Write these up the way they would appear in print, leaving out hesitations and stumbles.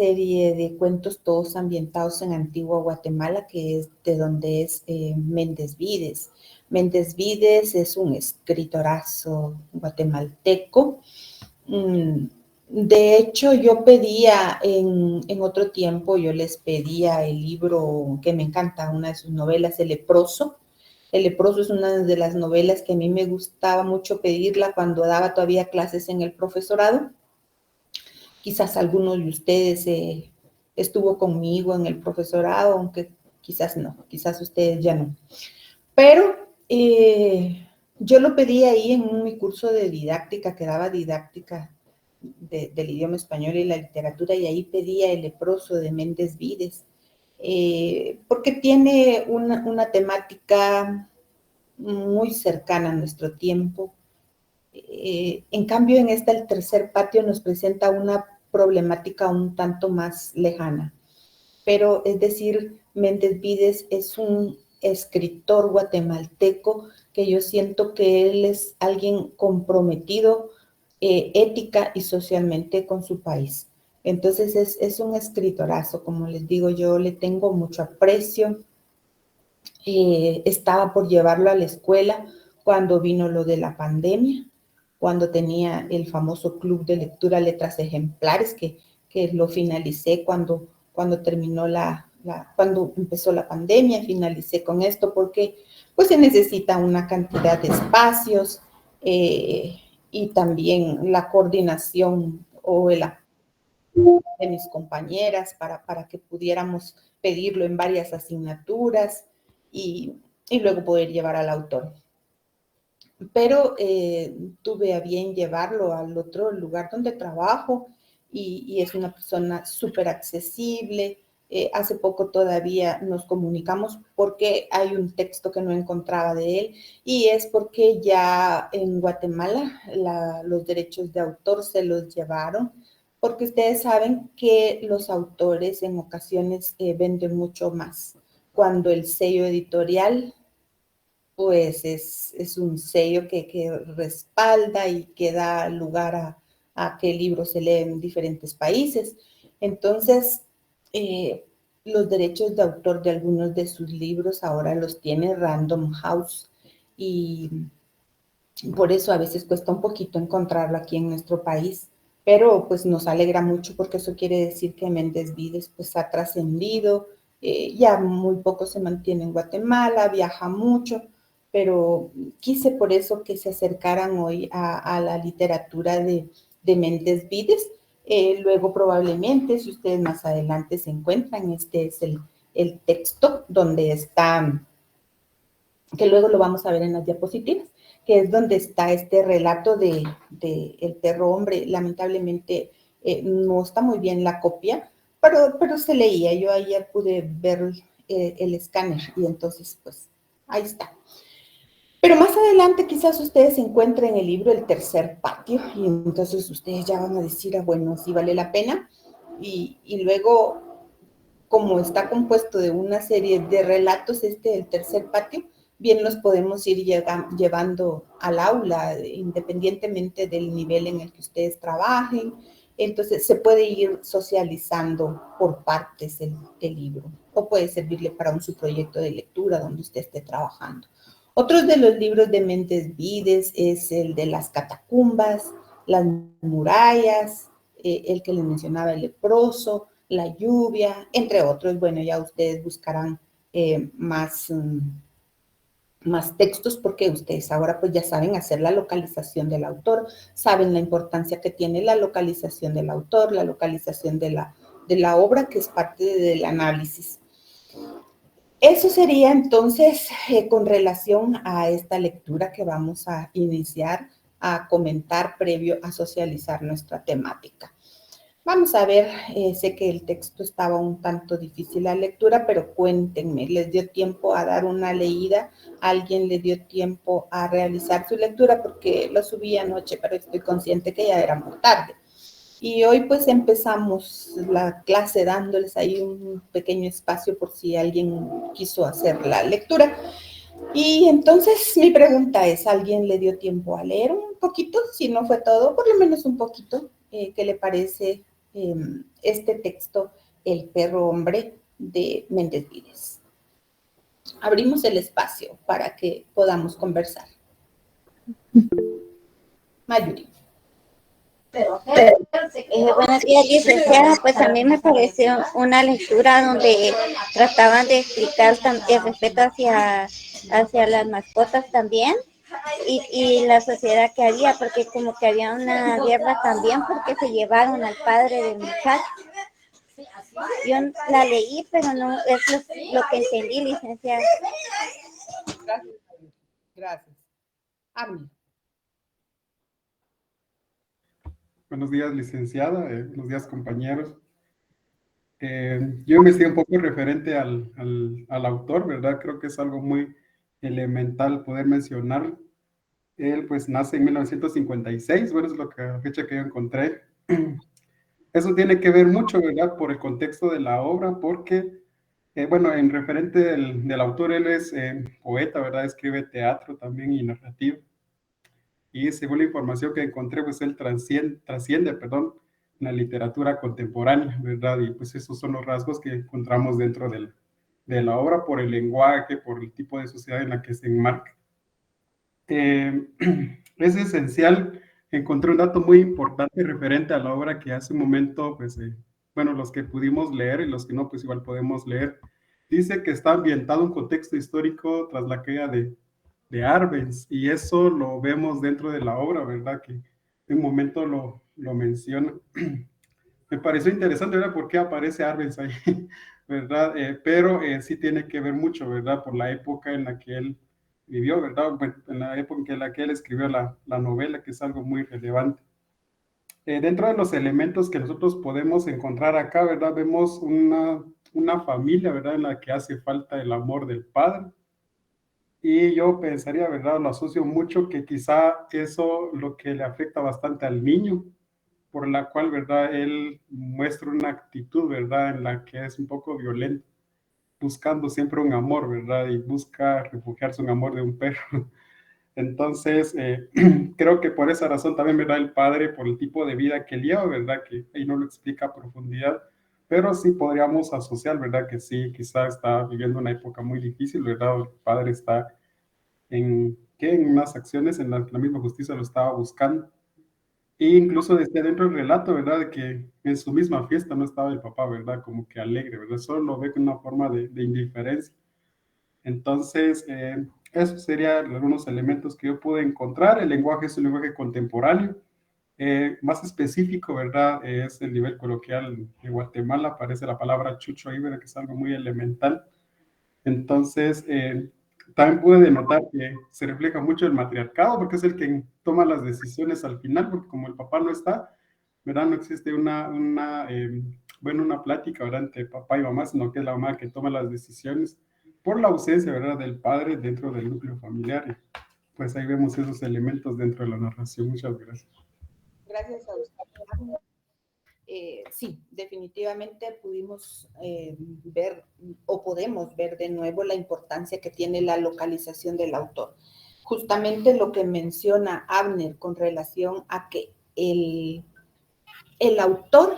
serie de cuentos todos ambientados en Antigua Guatemala, que es de donde es Méndez Vides. Méndez Vides es un escritorazo guatemalteco. De hecho, yo pedía en otro tiempo, yo les pedía el libro que me encanta, una de sus novelas, El Leproso. El Leproso es una de las novelas que a mí me gustaba mucho pedirla cuando daba todavía clases en el profesorado. Quizás alguno de ustedes estuvo conmigo en el profesorado, aunque quizás no, quizás ustedes ya no. Pero yo lo pedí ahí en mi curso de didáctica, que daba didáctica del idioma español y la literatura, y ahí pedía El Leproso de Méndez Vides, porque tiene una temática muy cercana a nuestro tiempo. En cambio, en esta, El Tercer Patio nos presenta una problemática un tanto más lejana. Pero, es decir, Méndez Vides es un escritor guatemalteco que yo siento que él es alguien comprometido ética y socialmente con su país. Entonces es un escritorazo, como les digo, yo le tengo mucho aprecio. Estaba por llevarlo a la escuela cuando vino lo de la pandemia, cuando tenía el famoso club de lectura Letras Ejemplares, que lo finalicé cuando terminó cuando empezó la pandemia, finalicé con esto porque pues se necesita una cantidad de espacios y también la coordinación o el apoyo de mis compañeras para que pudiéramos pedirlo en varias asignaturas y luego poder llevar al autor. Pero tuve a bien llevarlo al otro lugar donde trabajo y es una persona súper accesible. Hace poco todavía nos comunicamos porque hay un texto que no encontraba de él y es porque ya en Guatemala los derechos de autor se los llevaron, porque ustedes saben que los autores en ocasiones venden mucho más cuando el sello editorial pues es un sello que respalda y que da lugar a que el libro se lee en diferentes países. Entonces, los derechos de autor de algunos de sus libros ahora los tiene Random House y por eso a veces cuesta un poquito encontrarlo aquí en nuestro país, pero pues nos alegra mucho porque eso quiere decir que Méndez Vides pues ha trascendido, ya muy poco se mantiene en Guatemala, viaja mucho, pero quise por eso que se acercaran hoy a la literatura de Méndez Vides. Luego probablemente, si ustedes más adelante se encuentran, este es el texto donde está, que luego lo vamos a ver en las diapositivas, que es donde está este relato de El perro hombre. Lamentablemente no está muy bien la copia, pero se leía. Yo ayer pude ver el escáner y entonces pues ahí está. Pero más adelante quizás ustedes encuentren el libro El Tercer Patio y entonces ustedes ya van a decir, ah, bueno, sí vale la pena. Y luego, como está compuesto de una serie de relatos, El Tercer Patio, bien los podemos ir llevando al aula, independientemente del nivel en el que ustedes trabajen. Entonces, se puede ir socializando por partes el libro, o puede servirle para su proyecto de lectura donde usted esté trabajando. Otros de los libros de Méndez Vides es el de Las Catacumbas, Las Murallas, el que les mencionaba, El Leproso, La Lluvia, entre otros. Bueno, ya ustedes buscarán más textos porque ustedes ahora pues ya saben hacer la localización del autor, saben la importancia que tiene la localización del autor, la localización de la obra, que es parte del análisis. Eso sería entonces con relación a esta lectura que vamos a iniciar a comentar previo a socializar nuestra temática. Vamos a ver, sé que el texto estaba un tanto difícil la lectura, pero cuéntenme, ¿les dio tiempo a dar una leída? ¿Alguien le dio tiempo a realizar su lectura? Porque lo subí anoche, pero estoy consciente que ya era muy tarde. Y hoy pues empezamos la clase dándoles ahí un pequeño espacio por si alguien quiso hacer la lectura. Y entonces mi pregunta es, ¿alguien le dio tiempo a leer un poquito? Si no fue todo, por lo menos un poquito. ¿Qué le parece este texto, El perro hombre, de Méndez Vides. Abrimos el espacio para que podamos conversar. Mayuri. Buenos días, licenciada. Pues a mí me pareció una lectura donde trataban de explicar el respeto hacia las mascotas también y la sociedad que había, porque como que había una guerra también porque se llevaron al padre del muchacho. Yo la leí, pero no es lo que entendí, licenciada. Gracias. Gracias. Ami. Buenos días, licenciada. Buenos días, compañeros. Yo investigué un poco referente al autor, ¿verdad? Creo que es algo muy elemental poder mencionar. Él, pues, nace en 1956, bueno, es la fecha que yo encontré. Eso tiene que ver mucho, ¿verdad? Por el contexto de la obra, porque, bueno, en referente del autor, él es poeta, ¿verdad? Escribe teatro también y narrativo. Y según la información que encontré, pues él trasciende, perdón, la literatura contemporánea, ¿verdad? Y pues esos son los rasgos que encontramos dentro de la obra por el lenguaje, por el tipo de sociedad en la que se enmarca. Es esencial, encontré un dato muy importante referente a la obra que hace un momento, pues, bueno, los que pudimos leer y los que no, pues igual podemos leer, dice que está ambientado en un contexto histórico tras la caída de Arbenz, y eso lo vemos dentro de la obra, ¿verdad? Que en un momento lo menciona. Me pareció interesante, ¿verdad? ¿Por qué aparece Arbenz ahí? ¿Verdad? Pero sí tiene que ver mucho, ¿verdad? Por la época en la que él vivió, ¿verdad? Bueno, en la época en la que él escribió la novela, que es algo muy relevante. Dentro de los elementos que nosotros podemos encontrar acá, ¿verdad? Vemos una familia, ¿verdad? En la que hace falta el amor del padre. Y yo pensaría, ¿verdad? Lo asocio mucho que quizá eso lo que le afecta bastante al niño, por la cual, ¿verdad? Él muestra una actitud, ¿verdad? En la que es un poco violenta, buscando siempre un amor, ¿verdad? Y busca refugiarse en un amor de un perro. Entonces, creo que por esa razón también, ¿verdad? El padre, por el tipo de vida que lleva, ¿verdad? Que ahí no lo explica a profundidad, pero sí podríamos asociar, ¿verdad? Que sí, quizá está viviendo una época muy difícil, ¿verdad? El padre está en unas acciones en las que la misma justicia lo estaba buscando. E incluso desde dentro del relato, ¿verdad? De que en su misma fiesta no estaba el papá, ¿verdad? Como que alegre, ¿verdad? Solo lo ve con una forma de indiferencia. Entonces, esos serían algunos elementos que yo pude encontrar. El lenguaje es un lenguaje contemporáneo, más específico, ¿verdad? Es el nivel coloquial de Guatemala, aparece la palabra chucho ahí, ¿verdad? Que es algo muy elemental. Entonces, también pude denotar que se refleja mucho el matriarcado, porque es el que toma las decisiones al final, porque como el papá no está, ¿verdad? No existe bueno, una plática, ¿verdad? Entre papá y mamá, sino que es la mamá que toma las decisiones por la ausencia, ¿verdad? Del padre dentro del núcleo familiar. Pues ahí vemos esos elementos dentro de la narración. Muchas gracias. Gracias a usted. Sí, definitivamente pudimos ver o podemos ver de nuevo la importancia que tiene la localización del autor. Justamente lo que menciona Abner con relación a que el autor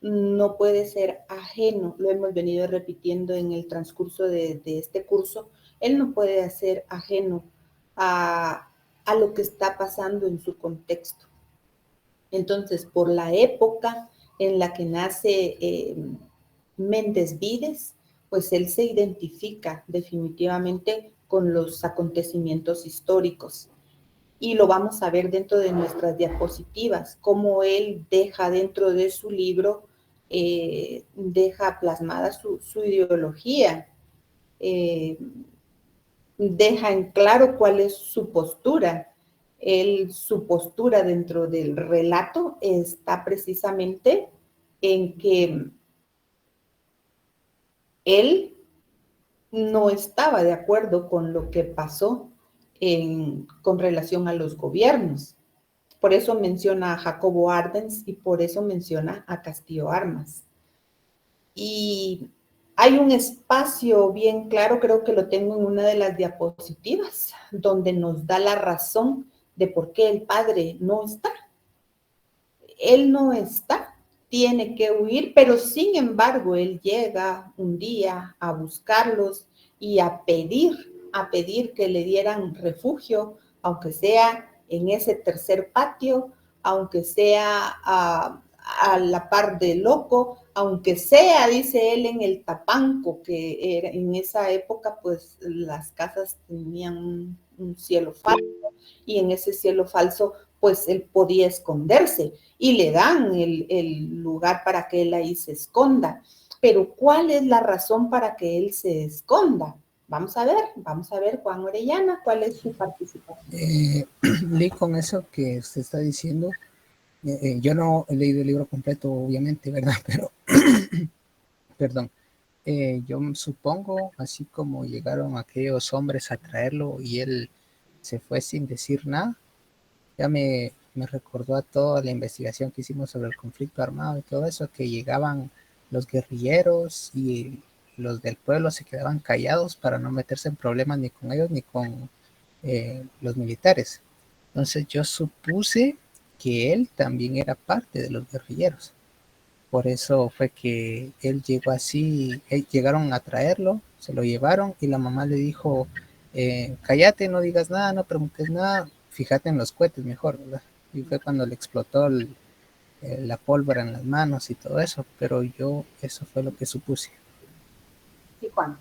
no puede ser ajeno, lo hemos venido repitiendo en el transcurso de este curso, él no puede ser ajeno a lo que está pasando en su contexto. Entonces, por la época en la que nace Méndez Vides, pues él se identifica definitivamente con los acontecimientos históricos. Y lo vamos a ver dentro de nuestras diapositivas, cómo él deja dentro de su libro, deja plasmada su ideología, deja en claro cuál es su postura. Su postura dentro del relato está precisamente en que él no estaba de acuerdo con lo que pasó con relación a los gobiernos. Por eso menciona a Jacobo Arbenz y por eso menciona a Castillo Armas. Y hay un espacio bien claro, creo que lo tengo en una de las diapositivas, donde nos da la razón de por qué el padre no está. Él no está tiene que huir, pero sin embargo él llega un día a buscarlos y a pedir que le dieran refugio, aunque sea en ese tercer patio, aunque sea a la par de Loco, aunque sea, dice él, en el Tapanco, que era, en esa época pues las casas tenían un cielo falso, y en ese cielo falso pues él podía esconderse y le dan el lugar para que él ahí se esconda. Pero ¿cuál es la razón para que él se esconda? Vamos a ver, Juan Orellana, ¿cuál es su participación? Lee, con eso que usted está diciendo, yo no he leído el libro completo, obviamente, ¿verdad? Pero, perdón, yo supongo, así como llegaron aquellos hombres a traerlo y él se fue sin decir nada, ya me recordó a toda la investigación que hicimos sobre el conflicto armado y todo eso, que llegaban los guerrilleros y los del pueblo se quedaban callados para no meterse en problemas ni con ellos ni con los militares. Entonces yo supuse que él también era parte de los guerrilleros. Por eso fue que él llegó así, llegaron a traerlo, se lo llevaron y la mamá le dijo, cállate, no digas nada, no preguntes nada, fíjate en los cohetes mejor, ¿verdad? Y fue cuando le explotó la pólvora en las manos y todo eso, pero yo eso fue lo que supuse. Sí, Juan.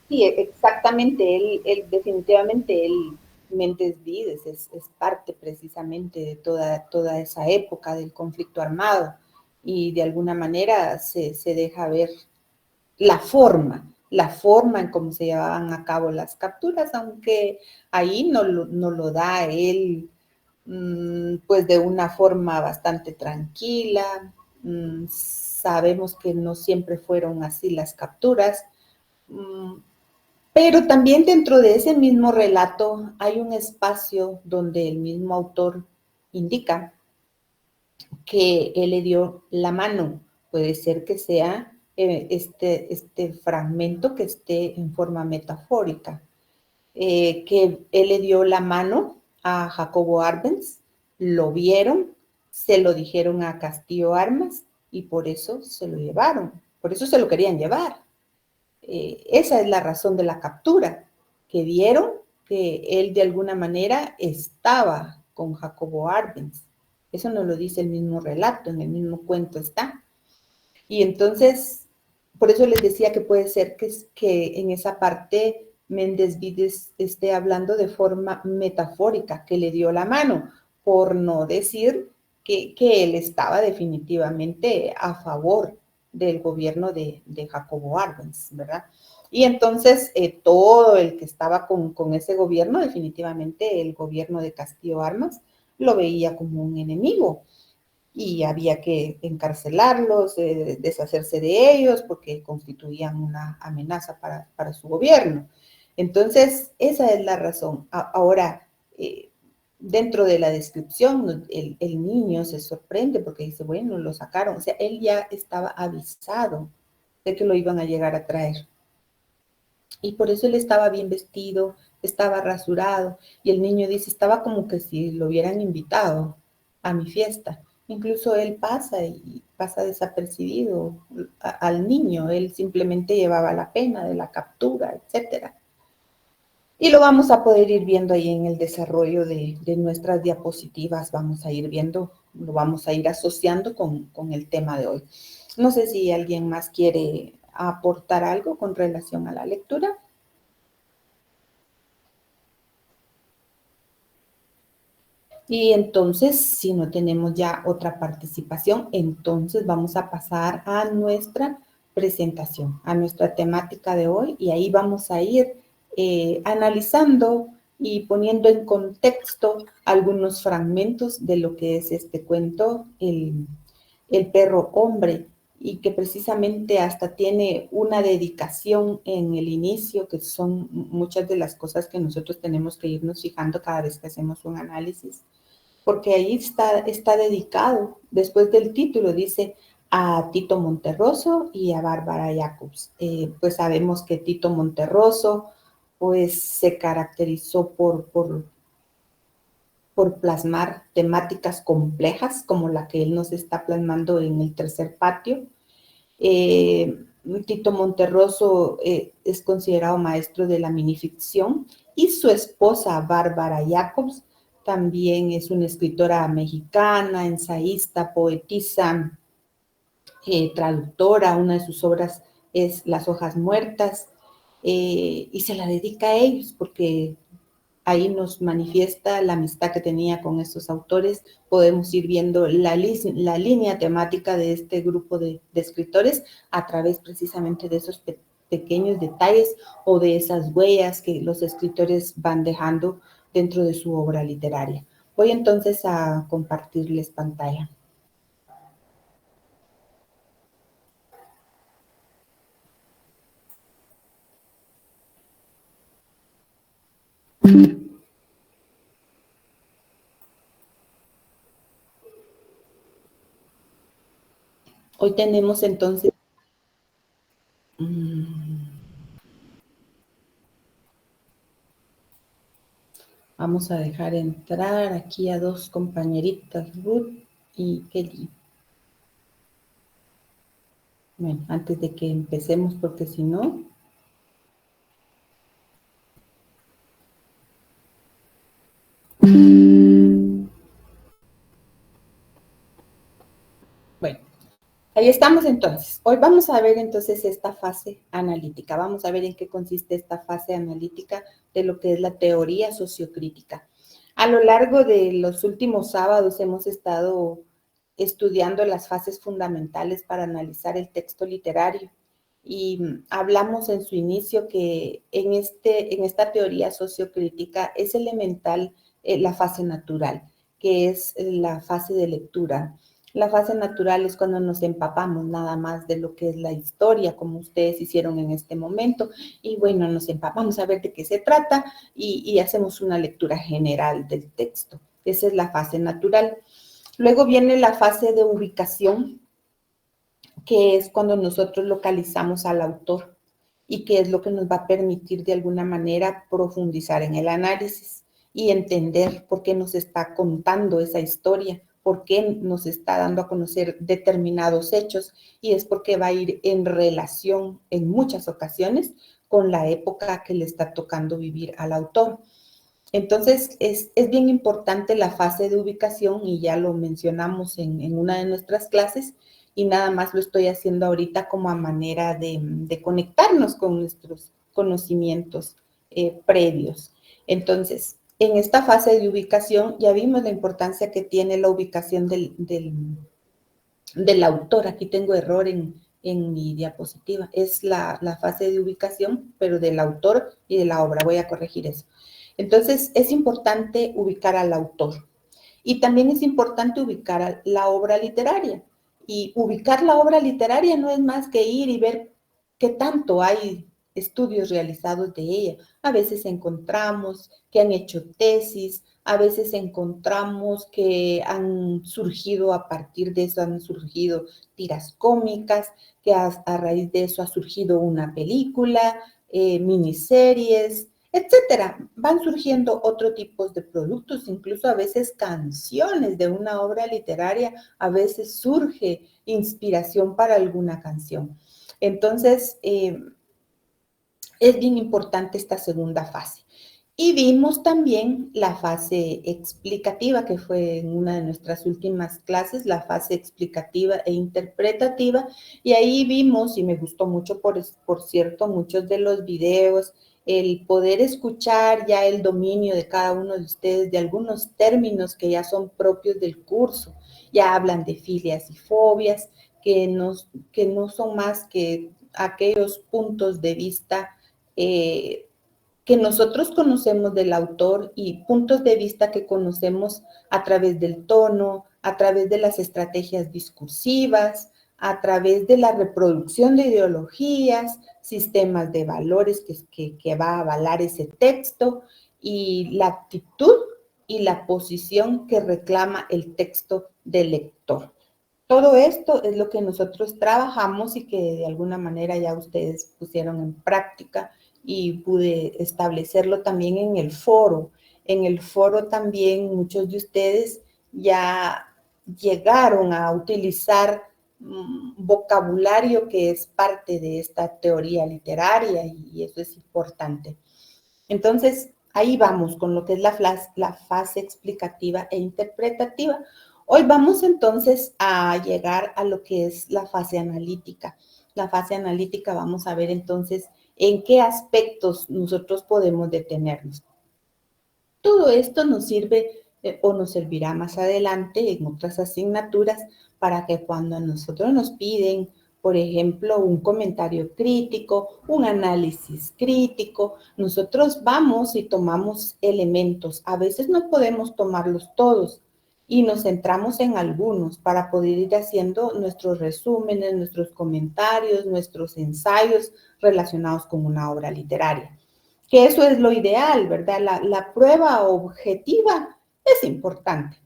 Sí, exactamente, él definitivamente, él, Méndez Vides, es parte precisamente de toda esa época del conflicto armado y de alguna manera se deja ver la forma en cómo se llevaban a cabo las capturas, aunque ahí no lo da él pues de una forma bastante tranquila. Sabemos que no siempre fueron así las capturas, pero también dentro de ese mismo relato hay un espacio donde el mismo autor indica que él le dio la mano. Puede ser que sea este fragmento que esté en forma metafórica, que él le dio la mano a Jacobo Arbenz, lo vieron, se lo dijeron a Castillo Armas y por eso se lo llevaron, por eso se lo querían llevar. Esa es la razón de la captura, que vieron que él de alguna manera estaba con Jacobo Arbenz. Eso nos lo dice el mismo relato, en el mismo cuento está. Y entonces, por eso les decía que puede ser que en esa parte Méndez Vides esté hablando de forma metafórica, que le dio la mano, por no decir que él estaba definitivamente a favor del gobierno de Jacobo Arbenz, ¿verdad? Y entonces todo el que estaba con ese gobierno, definitivamente el gobierno de Castillo Armas, lo veía como un enemigo y había que encarcelarlos, deshacerse de ellos porque constituían una amenaza para su gobierno. Entonces, esa es la razón. Ahora, dentro de la descripción, el niño se sorprende porque dice, bueno, lo sacaron. O sea, él ya estaba avisado de que lo iban a llegar a traer. Y por eso él estaba bien vestido, estaba rasurado. Y el niño dice, estaba como que si lo hubieran invitado a mi fiesta. Incluso él pasa y pasa desapercibido al niño. Él simplemente llevaba la pena de la captura, etcétera. Y lo vamos a poder ir viendo ahí en el desarrollo de nuestras diapositivas. Vamos a ir viendo, lo vamos a ir asociando con el tema de hoy. No sé si alguien más quiere aportar algo con relación a la lectura. Y entonces, si no tenemos ya otra participación, entonces vamos a pasar a nuestra presentación, a nuestra temática de hoy, y ahí vamos a ir analizando y poniendo en contexto algunos fragmentos de lo que es este cuento, el perro hombre, y que precisamente hasta tiene una dedicación en el inicio, que son muchas de las cosas que nosotros tenemos que irnos fijando cada vez que hacemos un análisis, porque ahí está dedicado, después del título dice a Tito Monterroso y a Bárbara Jacobs. Pues sabemos que Tito Monterroso pues se caracterizó por por plasmar temáticas complejas como la que él nos está plasmando en el tercer patio. Tito Monterroso es considerado maestro de la minificción y su esposa Bárbara Jacobs también es una escritora mexicana, ensayista, poetisa, traductora. Una de sus obras es Las hojas muertas, y se la dedica a ellos porque ahí nos manifiesta la amistad que tenía con estos autores. Podemos ir viendo la línea temática de este grupo de escritores a través precisamente de esos pequeños detalles o de esas huellas que los escritores van dejando dentro de su obra literaria. Voy entonces a compartirles pantalla. Hoy tenemos entonces... Vamos a dejar entrar aquí a dos compañeritas, Ruth y Kelly. Bueno, antes de que empecemos, porque si no... Bueno, ahí estamos entonces. Hoy vamos a ver entonces esta fase analítica. Vamos a ver en qué consiste esta fase analítica de lo que es la teoría sociocrítica. A lo largo de los últimos sábados hemos estado estudiando las fases fundamentales para analizar el texto literario. Y hablamos en su inicio que en esta teoría sociocrítica es elemental la fase natural, que es la fase de lectura. La fase natural es cuando nos empapamos nada más de lo que es la historia, como ustedes hicieron en este momento, y bueno, nos empapamos a ver de qué se trata y hacemos una lectura general del texto. Esa es la fase natural. Luego viene la fase de ubicación, que es cuando nosotros localizamos al autor y que es lo que nos va a permitir de alguna manera profundizar en el análisis y entender por qué nos está contando esa historia, por qué nos está dando a conocer determinados hechos, y es porque va a ir en relación en muchas ocasiones con la época que le está tocando vivir al autor. Entonces, es bien importante la fase de ubicación y ya lo mencionamos en una de nuestras clases y nada más lo estoy haciendo ahorita como a manera de conectarnos con nuestros conocimientos previos. Entonces, en esta fase de ubicación ya vimos la importancia que tiene la ubicación del autor. Aquí tengo error en mi diapositiva. Es la fase de ubicación, pero del autor y de la obra. Voy a corregir eso. Entonces, es importante ubicar al autor y también es importante ubicar la obra literaria. Y ubicar la obra literaria no es más que ir y ver qué tanto hay estudios realizados de ella. A veces encontramos que han hecho tesis, a veces encontramos que han surgido a partir de eso, han surgido tiras cómicas, que a raíz de eso ha surgido una película, miniseries, etcétera. Van surgiendo otro tipo de productos, incluso a veces canciones de una obra literaria, a veces surge inspiración para alguna canción. Entonces, es bien importante esta segunda fase. Y vimos también la fase explicativa, que fue en una de nuestras últimas clases, la fase explicativa e interpretativa, y ahí vimos, y me gustó mucho, por cierto, muchos de los videos, el poder escuchar ya el dominio de cada uno de ustedes de algunos términos que ya son propios del curso. Ya hablan de filias y fobias, que no son más que aquellos puntos de vista que nosotros conocemos del autor y puntos de vista que conocemos a través del tono, a través de las estrategias discursivas, a través de la reproducción de ideologías, sistemas de valores que va a avalar ese texto y la actitud y la posición que reclama el texto del lector. Todo esto es lo que nosotros trabajamos y que de alguna manera ya ustedes pusieron en práctica y pude establecerlo también en el foro. en el foro también muchos de ustedes ya llegaron a utilizar vocabulario que es parte de esta teoría literaria y eso es importante. Entonces, ahí vamos con lo que es la fase explicativa e interpretativa. Hoy vamos entonces a llegar a lo que es la fase analítica. La fase analítica vamos a ver entonces en qué aspectos nosotros podemos detenernos. Todo esto nos sirve o nos servirá más adelante en otras asignaturas para que cuando a nosotros nos piden, por ejemplo, un comentario crítico, un análisis crítico, nosotros vamos y tomamos elementos. A veces no podemos tomarlos todos y nos centramos en algunos para poder ir haciendo nuestros resúmenes, nuestros comentarios, nuestros ensayos relacionados con una obra literaria. Que eso es lo ideal, ¿verdad? La prueba objetiva es importante,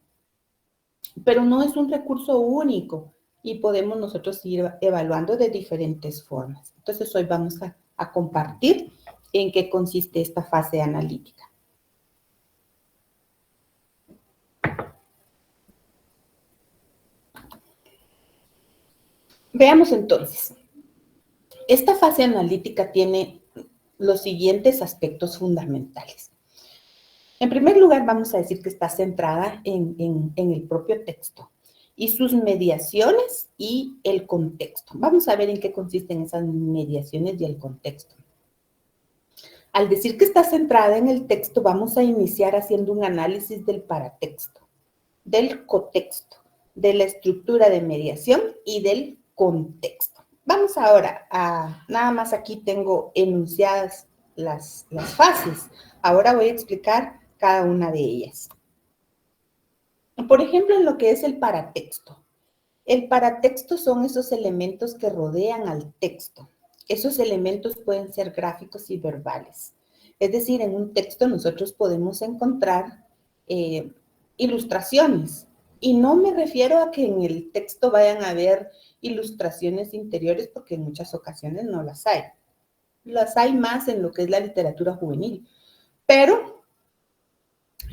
pero no es un recurso único y podemos nosotros ir evaluando de diferentes formas. Entonces, hoy vamos a compartir en qué consiste esta fase analítica. Veamos entonces. Esta fase analítica tiene los siguientes aspectos fundamentales. En primer lugar, vamos a decir que está centrada en el propio texto y sus mediaciones y el contexto. Vamos a ver en qué consisten esas mediaciones y el contexto. Al decir que está centrada en el texto, vamos a iniciar haciendo un análisis del paratexto, del cotexto, de la estructura de mediación y del contexto. Vamos ahora a, nada más aquí tengo enunciadas las fases. Ahora voy a explicar cada una de ellas. Por ejemplo, en lo que es el paratexto. El paratexto son esos elementos que rodean al texto. Esos elementos pueden ser gráficos y verbales. Es decir, en un texto nosotros podemos encontrar ilustraciones. Y no me refiero a que en el texto vayan a haber ilustraciones interiores, porque en muchas ocasiones no las hay. Las hay más en lo que es la literatura juvenil. Pero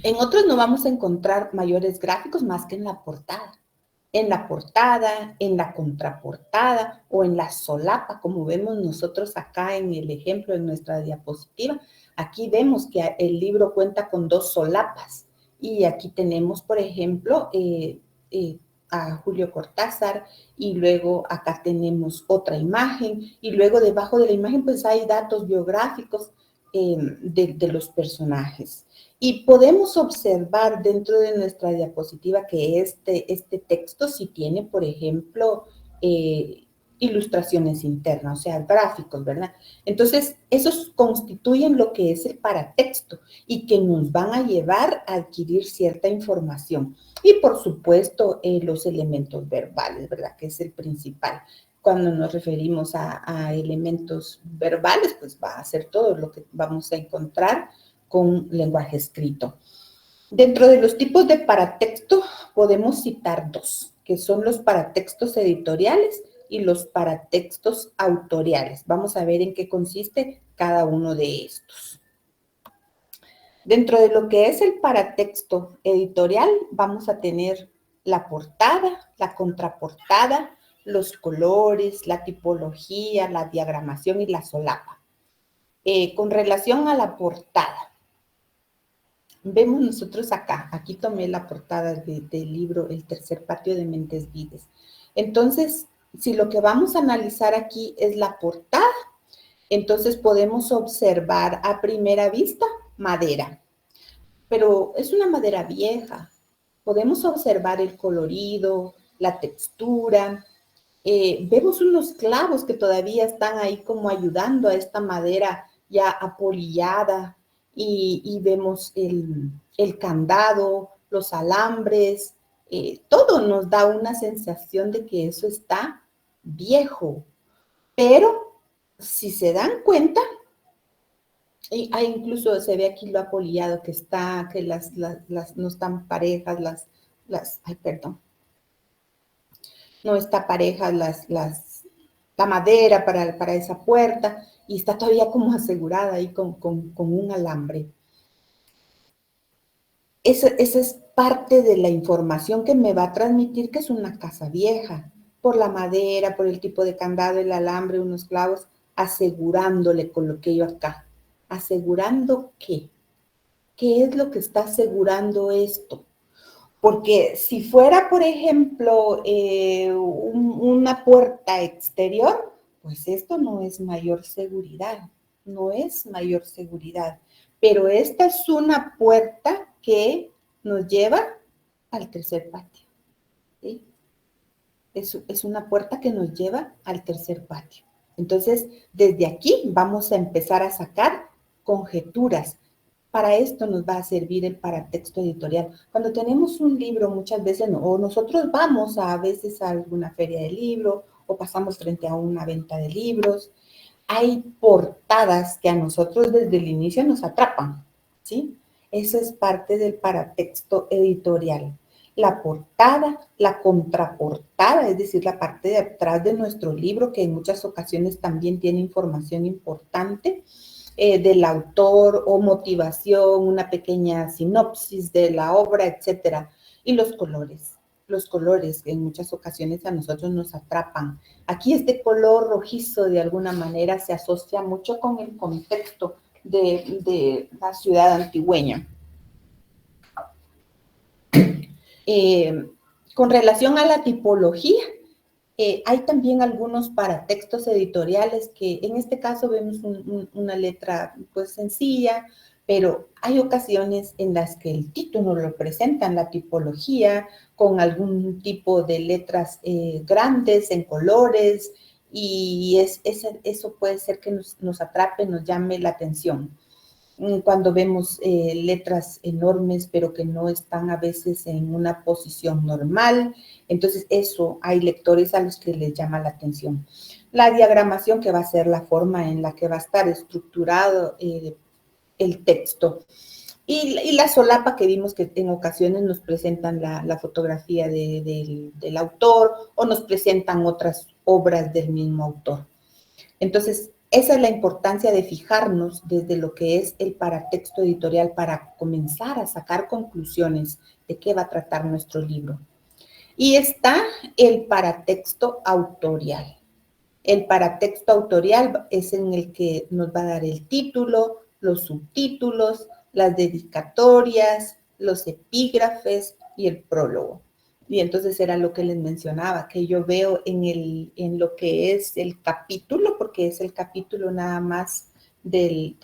en otros no vamos a encontrar mayores gráficos más que en la portada. En la portada, en la contraportada o en la solapa, como vemos nosotros acá en el ejemplo en nuestra diapositiva. Aquí vemos que el libro cuenta con 2 solapas. Y aquí tenemos, por ejemplo, a Julio Cortázar, y luego acá tenemos otra imagen, y luego debajo de la imagen pues hay datos biográficos de los personajes. Y podemos observar dentro de nuestra diapositiva que este texto sí tiene, por ejemplo, ilustraciones internas, o sea, gráficos, ¿verdad? Entonces, esos constituyen lo que es el paratexto y que nos van a llevar a adquirir cierta información. Y, por supuesto, los elementos verbales, ¿verdad? Que es el principal. Cuando nos referimos a elementos verbales, pues va a ser todo lo que vamos a encontrar con lenguaje escrito. Dentro de los tipos de paratexto podemos citar 2, que son los paratextos editoriales y los paratextos autoriales. Vamos a ver en qué consiste cada uno de estos. Dentro de lo que es el paratexto editorial, vamos a tener la portada, la contraportada, los colores, la tipología, la diagramación y la solapa. Con relación a la portada, vemos nosotros acá, aquí tomé la portada del libro El tercer patio de Méndez Vides. Entonces, si lo que vamos a analizar aquí es la portada, entonces podemos observar a primera vista madera, pero es una madera vieja. Podemos observar el colorido, la textura. Vemos unos clavos que todavía están ahí como ayudando a esta madera ya apolillada y vemos el candado, los alambres, todo nos da una sensación de que eso está viejo, pero si se dan cuenta, incluso se ve aquí lo apolillado que está, que no están parejas, no está pareja la madera para esa puerta y está todavía como asegurada ahí con un alambre. esa es parte de la información que me va a transmitir que es una casa vieja, por la madera, por el tipo de candado, el alambre, unos clavos, asegurándole, coloqué yo acá. ¿Asegurando qué? ¿Qué es lo que está asegurando esto? Porque si fuera, por ejemplo, una puerta exterior, pues esto no es mayor seguridad, no es mayor seguridad. Pero esta es una puerta que nos lleva al tercer patio, ¿sí? Es una puerta que nos lleva al tercer patio. Entonces, desde aquí vamos a empezar a sacar conjeturas. Para esto nos va a servir el paratexto editorial. Cuando tenemos un libro, muchas veces, o nosotros vamos a veces a alguna feria de libro, o pasamos frente a una venta de libros, hay portadas que a nosotros desde el inicio nos atrapan, ¿sí? Eso es parte del paratexto editorial. La portada, la contraportada, es decir, la parte de atrás de nuestro libro, que en muchas ocasiones también tiene información importante del autor o motivación, una pequeña sinopsis de la obra, etcétera. Y los colores que en muchas ocasiones a nosotros nos atrapan. Aquí este color rojizo de alguna manera se asocia mucho con el contexto de la ciudad antigüeña. Con relación a la tipología, hay también algunos paratextos editoriales que en este caso vemos una letra pues sencilla, pero hay ocasiones en las que el título lo presentan, la tipología, con algún tipo de letras grandes, en colores, y eso puede ser que nos atrape, nos llame la atención. Cuando vemos letras enormes, pero que no están a veces en una posición normal. Entonces, eso hay lectores a los que les llama la atención. La diagramación, que va a ser la forma en la que va a estar estructurado el texto. Y la solapa que vimos que en ocasiones nos presentan la fotografía del autor o nos presentan otras obras del mismo autor. Entonces, esa es la importancia de fijarnos desde lo que es el paratexto editorial para comenzar a sacar conclusiones de qué va a tratar nuestro libro. Y está el paratexto autorial. El paratexto autorial es en el que nos va a dar el título, los subtítulos, las dedicatorias, los epígrafes y el prólogo. Y entonces era lo que les mencionaba, que yo veo en lo que es el capítulo, porque es el capítulo nada más de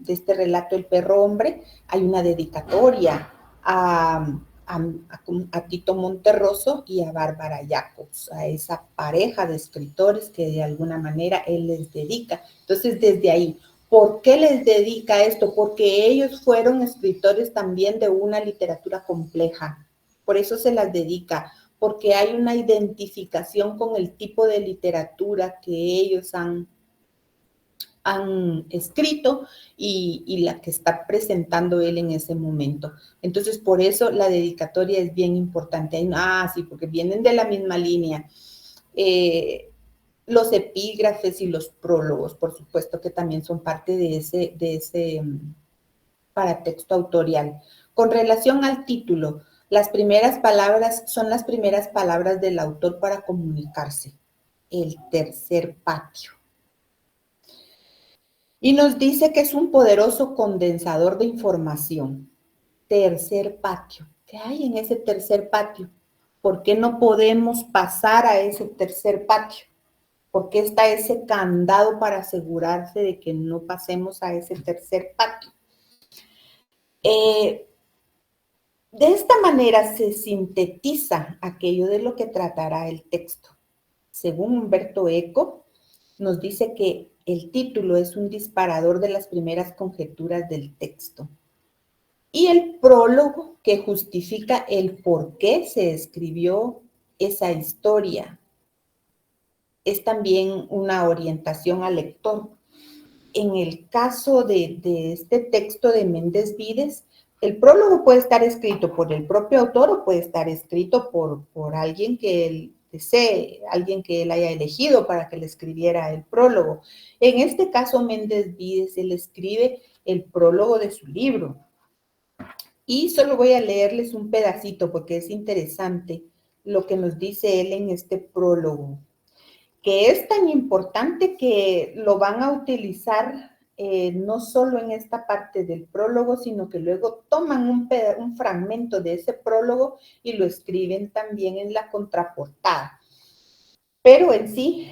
este relato El perro hombre, hay una dedicatoria a Tito Monterroso y a Bárbara Jacobs, a esa pareja de escritores que de alguna manera él les dedica. Entonces, desde ahí, ¿por qué les dedica esto? Porque ellos fueron escritores también de una literatura compleja. Por eso se las dedica, porque hay una identificación con el tipo de literatura que ellos han escrito y la que está presentando él en ese momento. Entonces, por eso la dedicatoria es bien importante. Sí, porque vienen de la misma línea. Los epígrafes y los prólogos, por supuesto que también son parte de ese paratexto autorial. Con relación al título, las primeras palabras son las primeras palabras del autor para comunicarse. El tercer patio. Y nos dice que es un poderoso condensador de información. Tercer patio. ¿Qué hay en ese tercer patio? ¿Por qué no podemos pasar a ese tercer patio? ¿Por qué está ese candado para asegurarse de que no pasemos a ese tercer patio? De esta manera se sintetiza aquello de lo que tratará el texto. Según Humberto Eco, nos dice que el título es un disparador de las primeras conjeturas del texto. Y el prólogo que justifica el por qué se escribió esa historia. Es también una orientación al lector. En el caso de este texto de Méndez Vides, el prólogo puede estar escrito por el propio autor o puede estar escrito por alguien que él desee, alguien que él haya elegido para que le escribiera el prólogo. En este caso, Méndez Vides, él escribe el prólogo de su libro. Y solo voy a leerles un pedacito porque es interesante lo que nos dice él en este prólogo, que es tan importante que lo van a utilizar no solo en esta parte del prólogo, sino que luego toman un fragmento de ese prólogo y lo escriben también en la contraportada. Pero en sí,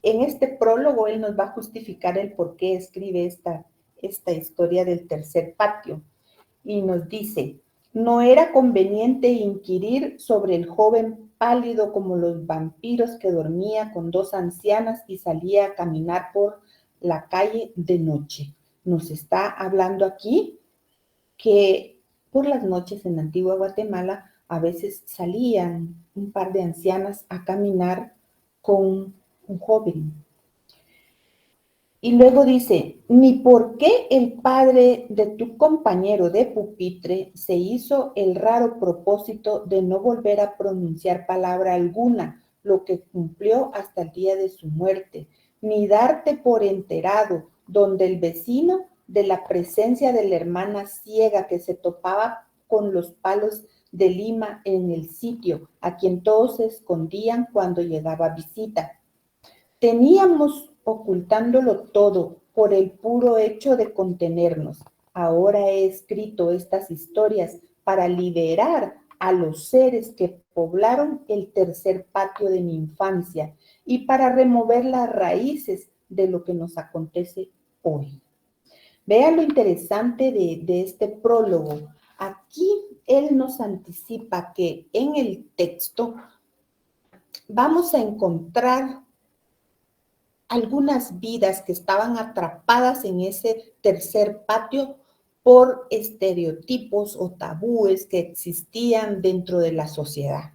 en este prólogo él nos va a justificar el por qué escribe esta historia del tercer patio. Y nos dice, no era conveniente inquirir sobre el joven pálido como los vampiros que dormía con dos ancianas y salía a caminar por la calle de noche. Nos está hablando aquí que por las noches en Antigua Guatemala a veces salían un par de ancianas a caminar con un joven. Y luego dice, ni por qué el padre de tu compañero de pupitre se hizo el raro propósito de no volver a pronunciar palabra alguna, lo que cumplió hasta el día de su muerte, ni darte por enterado, donde el vecino de la presencia de la hermana ciega que se topaba con los palos de lima en el sitio, a quien todos se escondían cuando llegaba visita. Teníamos ocultándolo todo por el puro hecho de contenernos. Ahora he escrito estas historias para liberar a los seres que poblaron el tercer patio de mi infancia y para remover las raíces de lo que nos acontece hoy. Vean lo interesante de este prólogo. Aquí él nos anticipa que en el texto vamos a encontrar algunas vidas que estaban atrapadas en ese tercer patio por estereotipos o tabúes que existían dentro de la sociedad.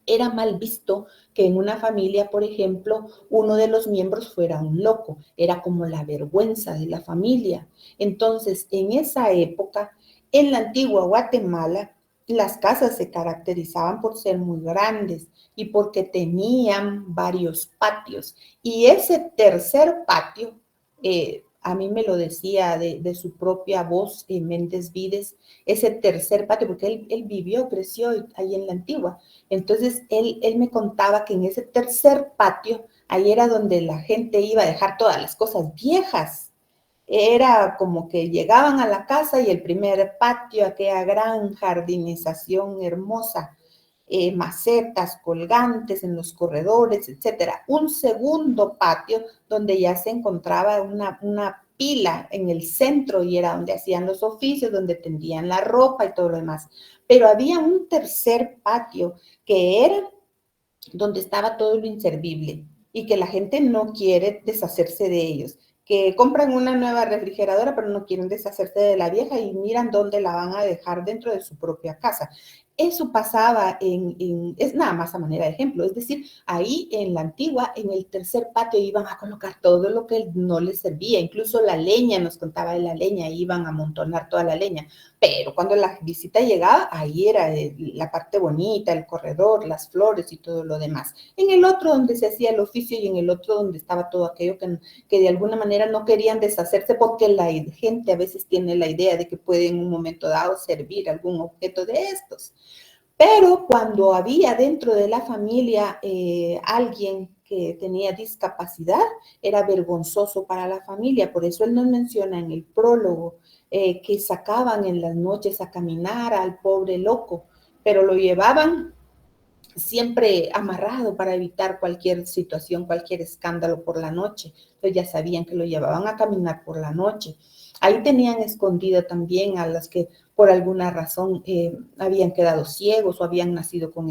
Era mal visto que en una familia, por ejemplo, uno de los miembros fuera un loco. Era como la vergüenza de la familia. Entonces, en esa época, en la antigua Guatemala, las casas se caracterizaban por ser muy grandes y porque tenían varios patios. Y ese tercer patio, a mí me lo decía de su propia voz, Méndez Vides, ese tercer patio, porque él vivió, creció ahí en la antigua. Entonces, él me contaba que en ese tercer patio, ahí era donde la gente iba a dejar todas las cosas viejas. Era como que llegaban a la casa y el primer patio, aquella gran jardinización hermosa, macetas colgantes en los corredores, etcétera. Un segundo patio donde ya se encontraba una pila en el centro y era donde hacían los oficios, donde tendían la ropa y todo lo demás. Pero había un tercer patio que era donde estaba todo lo inservible y que la gente no quiere deshacerse de ellos, que compran una nueva refrigeradora pero no quieren deshacerse de la vieja y miran dónde la van a dejar dentro de su propia casa. Eso pasaba es nada más a manera de ejemplo, es decir, ahí en la antigua, en el tercer patio iban a colocar todo lo que no les servía, incluso la leña, nos contaba de la leña, iban a amontonar toda la leña, pero cuando la visita llegaba, ahí era la parte bonita, el corredor, las flores y todo lo demás. En el otro donde se hacía el oficio y en el otro donde estaba todo aquello que de alguna manera no querían deshacerse porque la gente a veces tiene la idea de que puede en un momento dado servir algún objeto de estos. Pero cuando había dentro de la familia alguien que tenía discapacidad, era vergonzoso para la familia. Por eso él nos menciona en el prólogo que sacaban en las noches a caminar al pobre loco, pero lo llevaban siempre amarrado para evitar cualquier situación, cualquier escándalo por la noche. Entonces ya sabían que lo llevaban a caminar por la noche. Ahí tenían escondido también a las que por alguna razón habían quedado ciegos o habían nacido con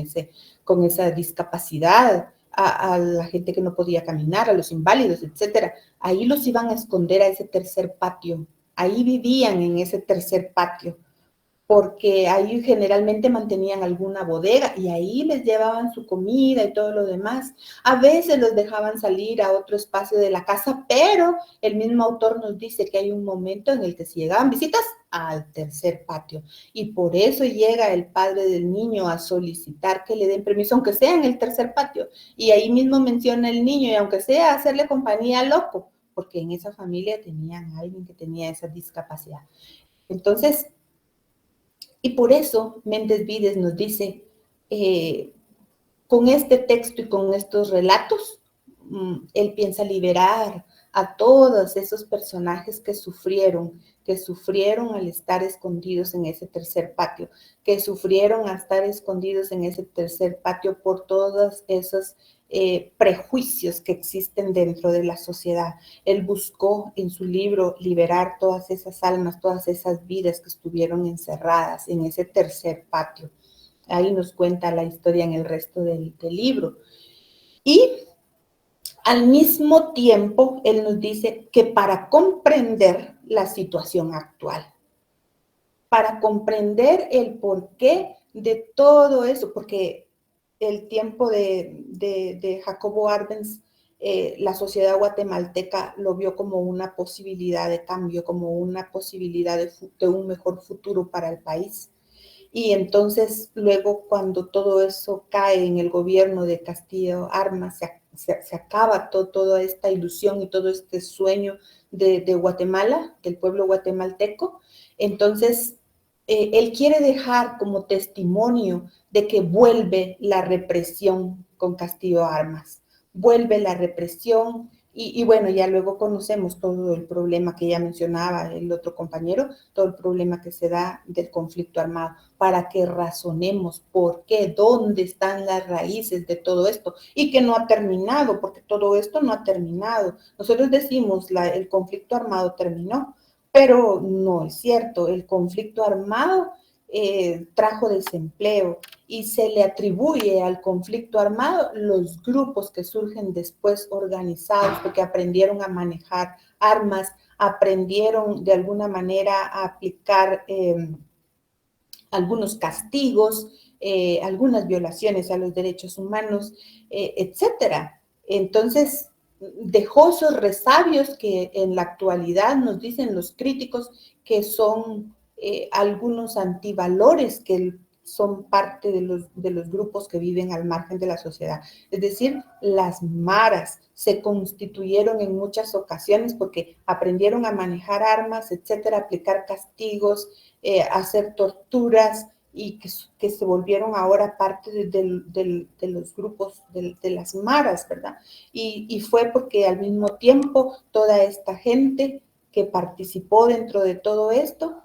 esa discapacidad, a la gente que no podía caminar, a los inválidos, etcétera. Ahí los iban a esconder a ese tercer patio. Ahí vivían en ese tercer patio, porque ahí generalmente mantenían alguna bodega y ahí les llevaban su comida y todo lo demás. A veces los dejaban salir a otro espacio de la casa, pero el mismo autor nos dice que hay un momento en el que si llegaban visitas al tercer patio y por eso llega el padre del niño a solicitar que le den permiso, aunque sea en el tercer patio, y ahí mismo menciona el niño y aunque sea hacerle compañía al loco, porque en esa familia tenían a alguien que tenía esa discapacidad. Entonces, y por eso Méndez Vides nos dice, con este texto y con estos relatos, él piensa liberar a todos esos personajes que sufrieron al estar escondidos en ese tercer patio, que sufrieron al estar escondidos en ese tercer patio por todos esos prejuicios que existen dentro de la sociedad. Él buscó en su libro liberar todas esas almas, todas esas vidas que estuvieron encerradas en ese tercer patio. Ahí nos cuenta la historia en el resto del libro. Y al mismo tiempo, él nos dice que para comprender la situación actual, para comprender el porqué de todo eso, porque el tiempo de Jacobo Arbenz, la sociedad guatemalteca lo vio como una posibilidad de cambio, como una posibilidad de un mejor futuro para el país. Y entonces luego cuando todo eso cae en el gobierno de Castillo Armas, se acaba toda esta ilusión y todo este sueño de Guatemala, del pueblo guatemalteco. Entonces, él quiere dejar como testimonio de que vuelve la represión con Castillo Armas, vuelve la represión. Y bueno, ya luego conocemos todo el problema que ya mencionaba el otro compañero, todo el problema que se da del conflicto armado, para que razonemos por qué, dónde están las raíces de todo esto, y que no ha terminado, porque todo esto no ha terminado. Nosotros decimos, el conflicto armado terminó, pero no es cierto. El conflicto armado trajo desempleo, y se le atribuye al conflicto armado los grupos que surgen después organizados, porque aprendieron a manejar armas, aprendieron de alguna manera a aplicar algunos castigos, algunas violaciones a los derechos humanos, etcétera. Entonces, dejó esos resabios que en la actualidad nos dicen los críticos que son algunos antivalores que son parte de los grupos que viven al margen de la sociedad. Es decir, las maras se constituyeron en muchas ocasiones porque aprendieron a manejar armas, etcétera, aplicar castigos, hacer torturas, y que se volvieron ahora parte de los grupos de las maras, ¿verdad? Y fue porque al mismo tiempo toda esta gente que participó dentro de todo esto,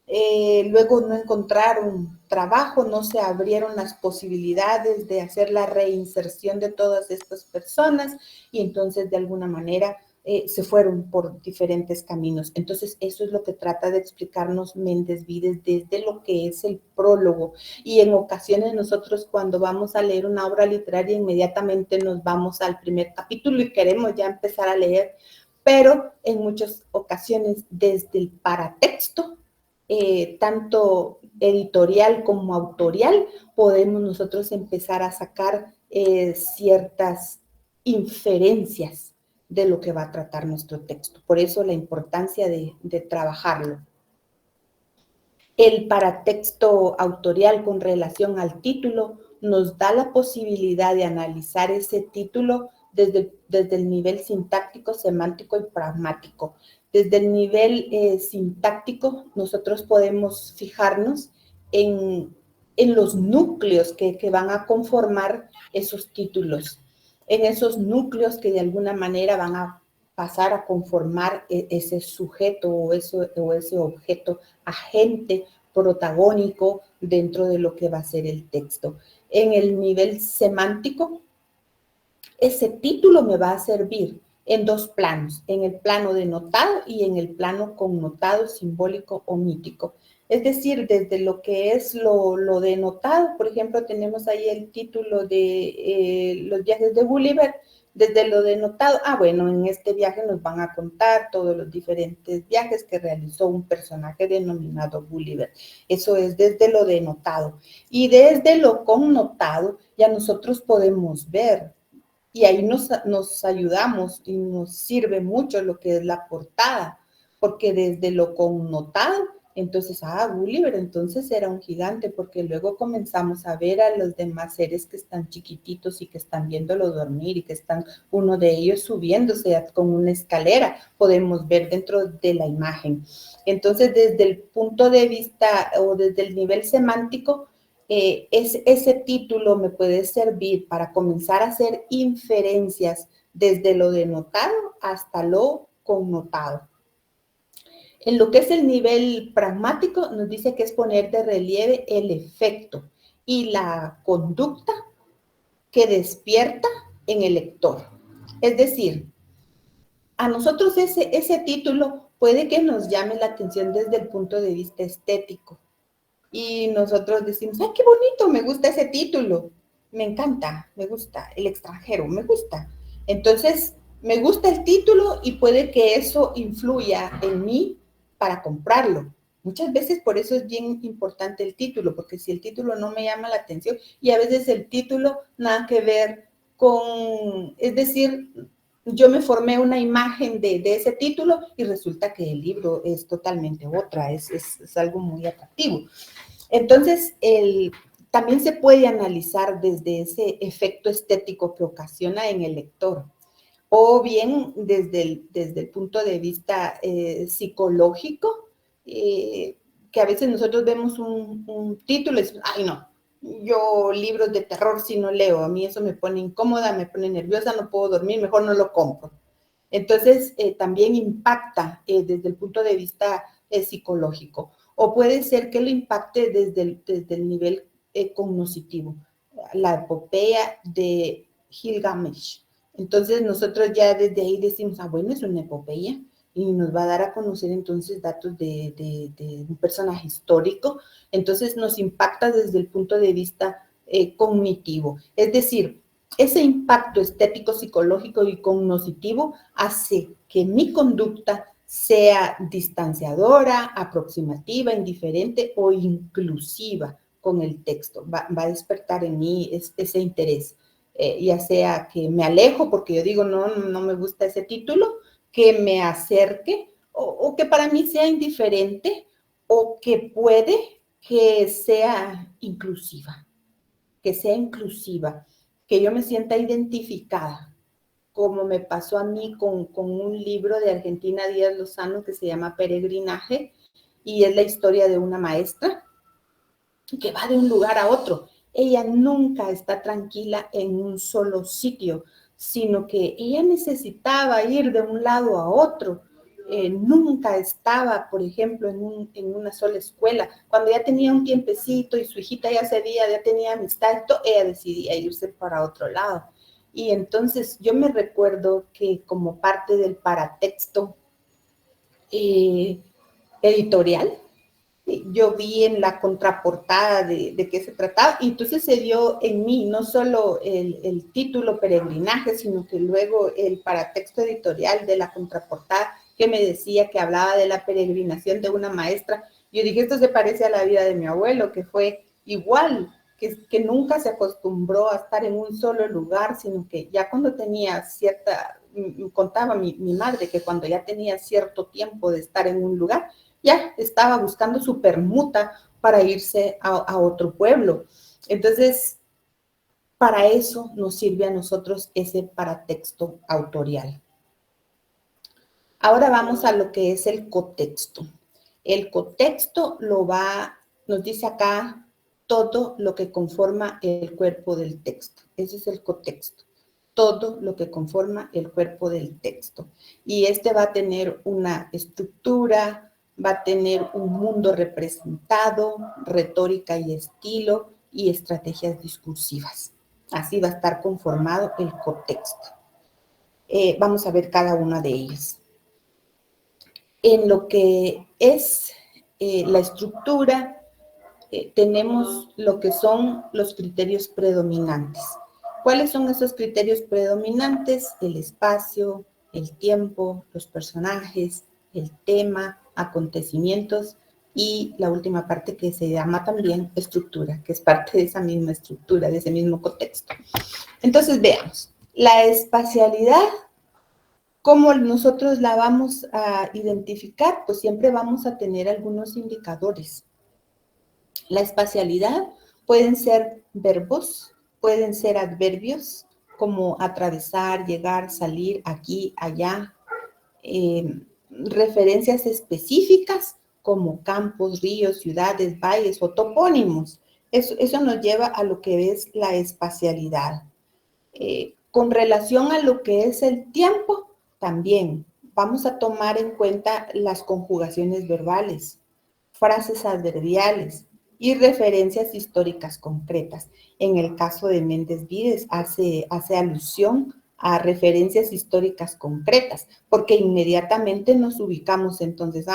luego no encontraron trabajo, no se abrieron las posibilidades de hacer la reinserción de todas estas personas, y entonces de alguna manera se fueron por diferentes caminos. Entonces eso es lo que trata de explicarnos Méndez Vides desde lo que es el prólogo. Y en ocasiones nosotros cuando vamos a leer una obra literaria inmediatamente nos vamos al primer capítulo y queremos ya empezar a leer, pero en muchas ocasiones desde el paratexto, tanto editorial como autorial, podemos nosotros empezar a sacar ciertas inferencias de lo que va a tratar nuestro texto. Por eso la importancia de trabajarlo. El paratexto autorial con relación al título nos da la posibilidad de analizar ese título desde el nivel sintáctico, semántico y pragmático. Desde el nivel sintáctico, nosotros podemos fijarnos en los núcleos que van a conformar esos títulos, en esos núcleos que de alguna manera van a pasar a conformar ese sujeto o ese objeto agente protagónico dentro de lo que va a ser el texto. En el nivel semántico, ese título me va a servir en dos planos, en el plano denotado y en el plano connotado, simbólico o mítico. Es decir, desde lo que es lo denotado, por ejemplo, tenemos ahí el título de los viajes de Gulliver. Desde lo denotado, bueno, en este viaje nos van a contar todos los diferentes viajes que realizó un personaje denominado Gulliver. Eso es desde lo denotado. Y desde lo connotado ya nosotros podemos ver, y ahí nos ayudamos y nos sirve mucho lo que es la portada, porque desde lo connotado Entonces, Gulliver entonces era un gigante, porque luego comenzamos a ver a los demás seres que están chiquititos y que están viéndolo dormir y que están uno de ellos subiéndose con una escalera, podemos ver dentro de la imagen. Entonces, desde el punto de vista o desde el nivel semántico, ese título me puede servir para comenzar a hacer inferencias desde lo denotado hasta lo connotado. En lo que es el nivel pragmático, nos dice que es poner de relieve el efecto y la conducta que despierta en el lector. Es decir, a nosotros ese título puede que nos llame la atención desde el punto de vista estético. Y nosotros decimos, ¡ay, qué bonito! Me gusta ese título. Me encanta, me gusta. El extranjero, me gusta. Entonces, me gusta el título y puede que eso influya en mí para comprarlo. Muchas veces por eso es bien importante el título, porque si el título no me llama la atención, y a veces el título nada que ver con, es decir, yo me formé una imagen de ese título y resulta que el libro es totalmente otra, es algo muy atractivo. Entonces, también se puede analizar desde ese efecto estético que ocasiona en el lector, o bien desde el punto de vista psicológico, que a veces nosotros vemos un título y decimos, ay no, yo libros de terror si no leo, a mí eso me pone incómoda, me pone nerviosa, no puedo dormir, mejor no lo compro. Entonces, también impacta desde el punto de vista psicológico, o puede ser que lo impacte desde el nivel cognoscitivo, la epopeya de Gilgamesh. Entonces, nosotros ya desde ahí decimos, bueno, es una epopeya, y nos va a dar a conocer entonces datos de un personaje histórico. Entonces, nos impacta desde el punto de vista cognitivo. Es decir, ese impacto estético, psicológico y cognoscitivo hace que mi conducta sea distanciadora, aproximativa, indiferente o inclusiva con el texto. Va a despertar en mí ese interés, ya sea que me alejo porque yo digo no me gusta ese título, que me acerque o que para mí sea indiferente, o que puede que sea inclusiva, que yo me sienta identificada, como me pasó a mí con un libro de Argentina Díaz Lozano que se llama Peregrinaje, y es la historia de una maestra que va de un lugar a otro. Ella nunca está tranquila en un solo sitio, sino que ella necesitaba ir de un lado a otro. Nunca estaba, por ejemplo, en una sola escuela. Cuando ya tenía un tiempecito y su hijita ya tenía amistad, ella decidía irse para otro lado. Y entonces yo me recuerdo que como parte del paratexto editorial, yo vi en la contraportada de qué se trataba, y entonces se dio en mí no solo el título Peregrinaje, sino que luego el paratexto editorial de la contraportada que me decía que hablaba de la peregrinación de una maestra. Yo dije, esto se parece a la vida de mi abuelo, que fue igual, que nunca se acostumbró a estar en un solo lugar, sino que ya cuando tenía contaba mi madre que cuando ya tenía cierto tiempo de estar en un lugar, ya estaba buscando su permuta para irse a otro pueblo. Entonces, para eso nos sirve a nosotros ese paratexto autorial. Ahora vamos a lo que es el cotexto. El cotexto nos dice acá todo lo que conforma el cuerpo del texto. Ese es el cotexto. Todo lo que conforma el cuerpo del texto. Y este va a tener una estructura, va a tener un mundo representado, retórica y estilo, y estrategias discursivas. Así va a estar conformado el cotexto. Vamos a ver cada una de ellas. En lo que es la estructura, tenemos lo que son los criterios predominantes. ¿Cuáles son esos criterios predominantes? El espacio, el tiempo, los personajes, el tema, acontecimientos, y la última parte que se llama también estructura, que es parte de esa misma estructura, de ese mismo contexto. Entonces veamos, la espacialidad ¿Cómo nosotros la vamos a identificar? Pues siempre vamos a tener algunos indicadores. La espacialidad pueden ser verbos, pueden ser adverbios, como atravesar, llegar, salir, aquí, allá. Referencias específicas, como campos, ríos, ciudades, valles o topónimos. Eso nos lleva a lo que es la espacialidad. Con relación a lo que es el tiempo, también vamos a tomar en cuenta las conjugaciones verbales, frases adverbiales y referencias históricas concretas. En el caso de Méndez Vides hace alusión a referencias históricas concretas, porque inmediatamente nos ubicamos entonces,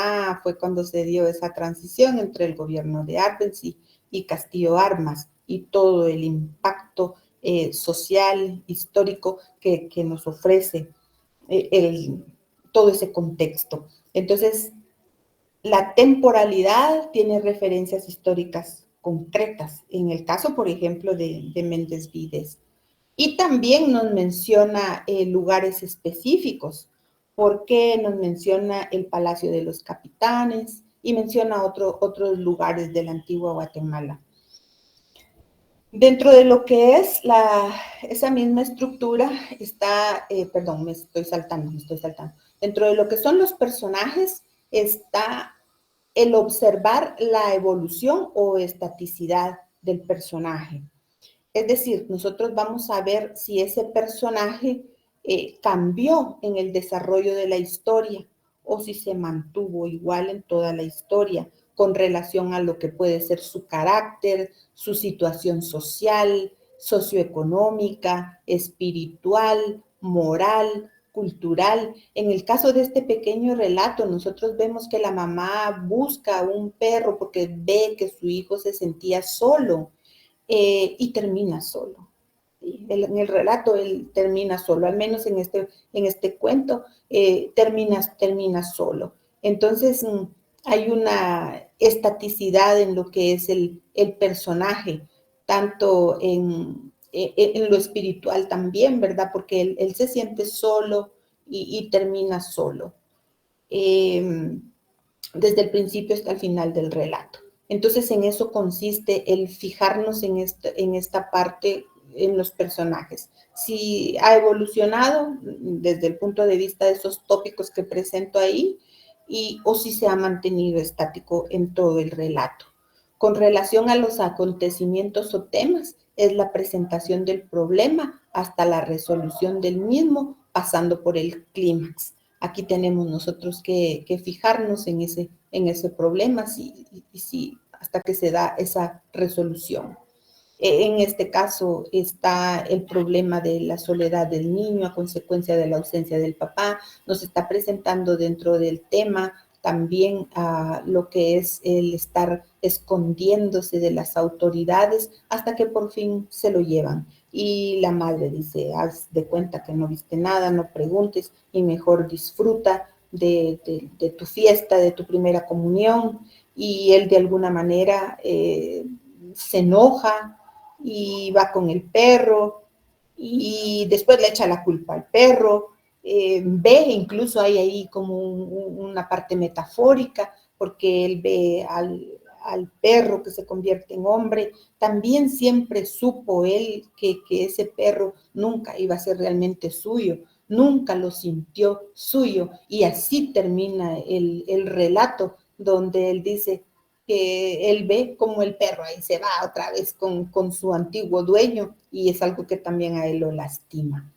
fue cuando se dio esa transición entre el gobierno de Arbenz y Castillo Armas y todo el impacto social, histórico que nos ofrece todo ese contexto. Entonces, la temporalidad tiene referencias históricas concretas, en el caso, por ejemplo, de Méndez Vides. Y también nos menciona lugares específicos, porque nos menciona el Palacio de los Capitanes y menciona otros lugares de la antigua Guatemala. Dentro de lo que es esa misma estructura está, perdón, me estoy saltando. Dentro de lo que son los personajes está el observar la evolución o estaticidad del personaje. Es decir, nosotros vamos a ver si ese personaje cambió en el desarrollo de la historia o si se mantuvo igual en toda la historia con relación a lo que puede ser su carácter, su situación social, socioeconómica, espiritual, moral, cultural. En el caso de este pequeño relato, nosotros vemos que la mamá busca un perro porque ve que su hijo se sentía solo y termina solo. En el relato él termina solo, al menos en este cuento termina solo. Entonces hay una estaticidad en lo que es el personaje, tanto en lo espiritual también, ¿verdad? Porque él se siente solo y termina solo, desde el principio hasta el final del relato. Entonces, en eso consiste el fijarnos en esta parte, en los personajes. Si ha evolucionado desde el punto de vista de esos tópicos que presento ahí, o si se ha mantenido estático en todo el relato. Con relación a los acontecimientos o temas, es la presentación del problema hasta la resolución del mismo, pasando por el clímax. Aquí tenemos nosotros que fijarnos en ese problema hasta que se da esa resolución. En este caso está el problema de la soledad del niño a consecuencia de la ausencia del papá. Nos está presentando dentro del tema también lo que es el estar escondiéndose de las autoridades hasta que por fin se lo llevan. Y la madre dice, haz de cuenta que no viste nada, no preguntes y mejor disfruta de tu fiesta, de tu primera comunión. Y él de alguna manera se enoja y va con el perro y después le echa la culpa al perro. Ve, incluso hay ahí como una parte metafórica, porque él ve al perro que se convierte en hombre. También siempre supo él que ese perro nunca iba a ser realmente suyo, nunca lo sintió suyo, y así termina el relato, donde él dice que él ve como el perro ahí se va otra vez con su antiguo dueño, y es algo que también a él lo lastima.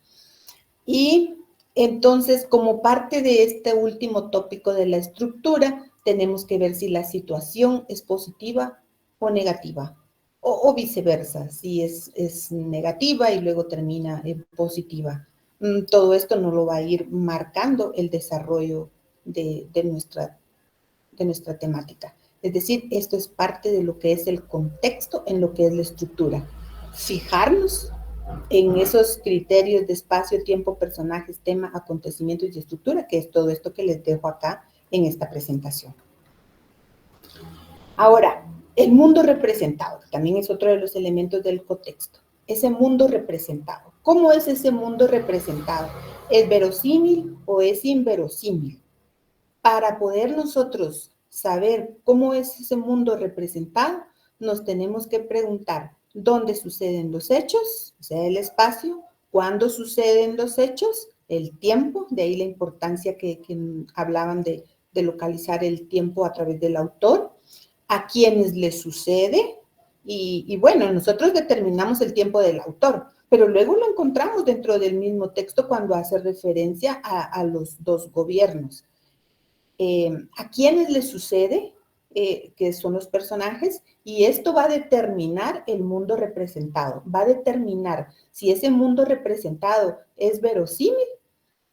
Y entonces, como parte de este último tópico de la estructura, tenemos que ver si la situación es positiva o negativa, o viceversa, si es negativa y luego termina en positiva. Todo esto nos lo va a ir marcando el desarrollo de nuestra temática. Es decir, esto es parte de lo que es el contexto en lo que es la estructura. Fijarnos en esos criterios de espacio, tiempo, personajes, tema, acontecimientos y estructura, que es todo esto que les dejo acá en esta presentación. Ahora, el mundo representado, que también es otro de los elementos del contexto. Ese mundo representado. ¿Cómo es ese mundo representado? ¿Es verosímil o es inverosímil? Para poder nosotros saber cómo es ese mundo representado, nos tenemos que preguntar dónde suceden los hechos, o sea, el espacio, cuándo suceden los hechos, el tiempo, de ahí la importancia que hablaban de localizar el tiempo a través del autor, a quienes le sucede, y bueno, nosotros determinamos el tiempo del autor, pero luego lo encontramos dentro del mismo texto cuando hace referencia a los dos gobiernos. A quienes les sucede, que son los personajes, y esto va a determinar el mundo representado, va a determinar si ese mundo representado es verosímil.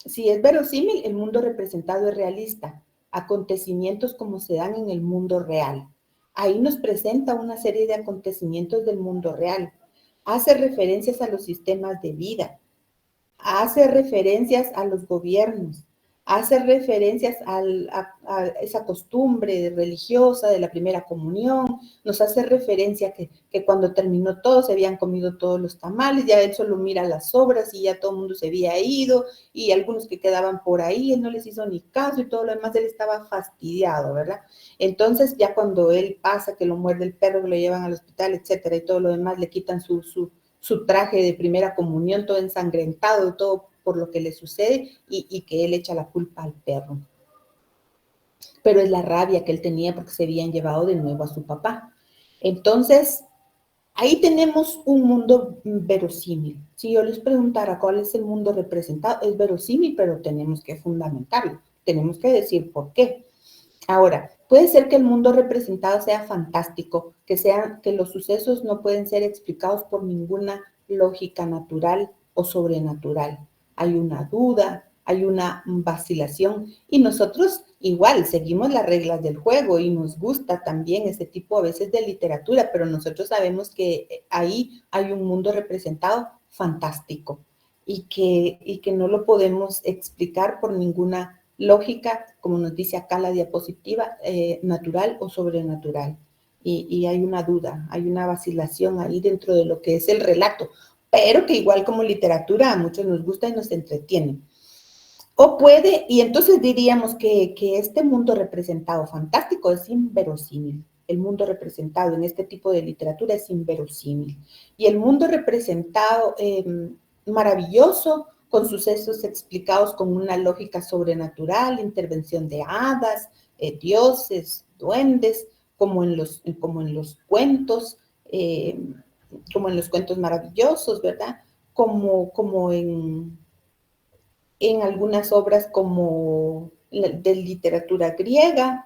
Si es verosímil, el mundo representado es realista, acontecimientos como se dan en el mundo real. Ahí nos presenta una serie de acontecimientos del mundo real, hace referencias a los sistemas de vida, hace referencias a los gobiernos, hace referencias a esa costumbre religiosa de la primera comunión, nos hace referencia que cuando terminó todo se habían comido todos los tamales, ya él solo mira las obras y ya todo el mundo se había ido, y algunos que quedaban por ahí, él no les hizo ni caso y todo lo demás, él estaba fastidiado, ¿verdad? Entonces ya cuando él pasa, que lo muerde el perro, que lo llevan al hospital, etcétera, y todo lo demás, le quitan su traje de primera comunión, todo ensangrentado, todo por lo que le sucede, y que él echa la culpa al perro. Pero es la rabia que él tenía porque se habían llevado de nuevo a su papá. Entonces, ahí tenemos un mundo verosímil. Si yo les preguntara cuál es el mundo representado, es verosímil, pero tenemos que fundamentarlo. Tenemos que decir por qué. Ahora, puede ser que el mundo representado sea fantástico, que los sucesos no pueden ser explicados por ninguna lógica natural o sobrenatural. Hay una duda, hay una vacilación, y nosotros igual seguimos las reglas del juego y nos gusta también ese tipo a veces de literatura, pero nosotros sabemos que ahí hay un mundo representado fantástico y que no lo podemos explicar por ninguna lógica, como nos dice acá la diapositiva, natural o sobrenatural. Y hay una duda, hay una vacilación ahí dentro de lo que es el relato, pero que igual como literatura a muchos nos gusta y nos entretiene. O puede, y entonces diríamos que este mundo representado fantástico es inverosímil. El mundo representado en este tipo de literatura es inverosímil. Y el mundo representado maravilloso, con sucesos explicados con una lógica sobrenatural, intervención de hadas, dioses, duendes, como en los cuentos, como en los cuentos maravillosos, ¿verdad? Como en algunas obras como de literatura griega.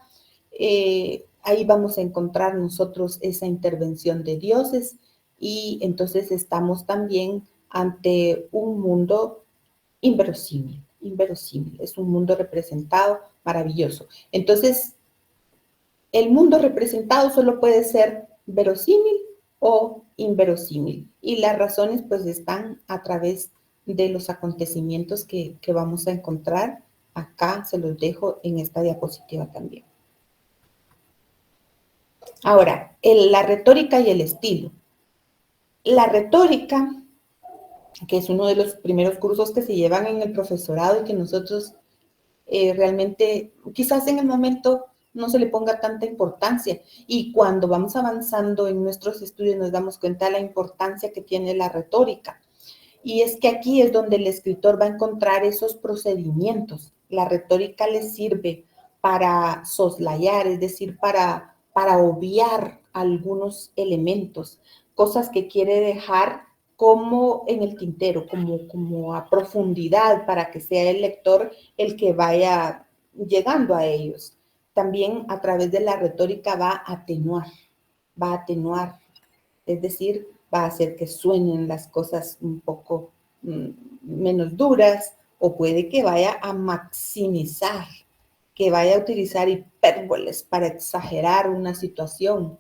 Ahí vamos a encontrar nosotros esa intervención de dioses, y entonces estamos también ante un mundo inverosímil, es un mundo representado maravilloso. Entonces, el mundo representado solo puede ser verosímil o inverosímil, y las razones pues están a través de los acontecimientos que vamos a encontrar. Acá se los dejo en esta diapositiva también. Ahora, la retórica y el estilo. La retórica, que es uno de los primeros cursos que se llevan en el profesorado y que nosotros realmente, quizás en el momento no se le ponga tanta importancia, y cuando vamos avanzando en nuestros estudios nos damos cuenta de la importancia que tiene la retórica. Y es que aquí es donde el escritor va a encontrar esos procedimientos. La retórica le sirve para soslayar, es decir, para obviar algunos elementos, cosas que quiere dejar como en el tintero, como a profundidad, para que sea el lector el que vaya llegando a ellos. También a través de la retórica va a atenuar, es decir, va a hacer que suenen las cosas un poco menos duras, o puede que vaya a maximizar, que vaya a utilizar hipérboles para exagerar una situación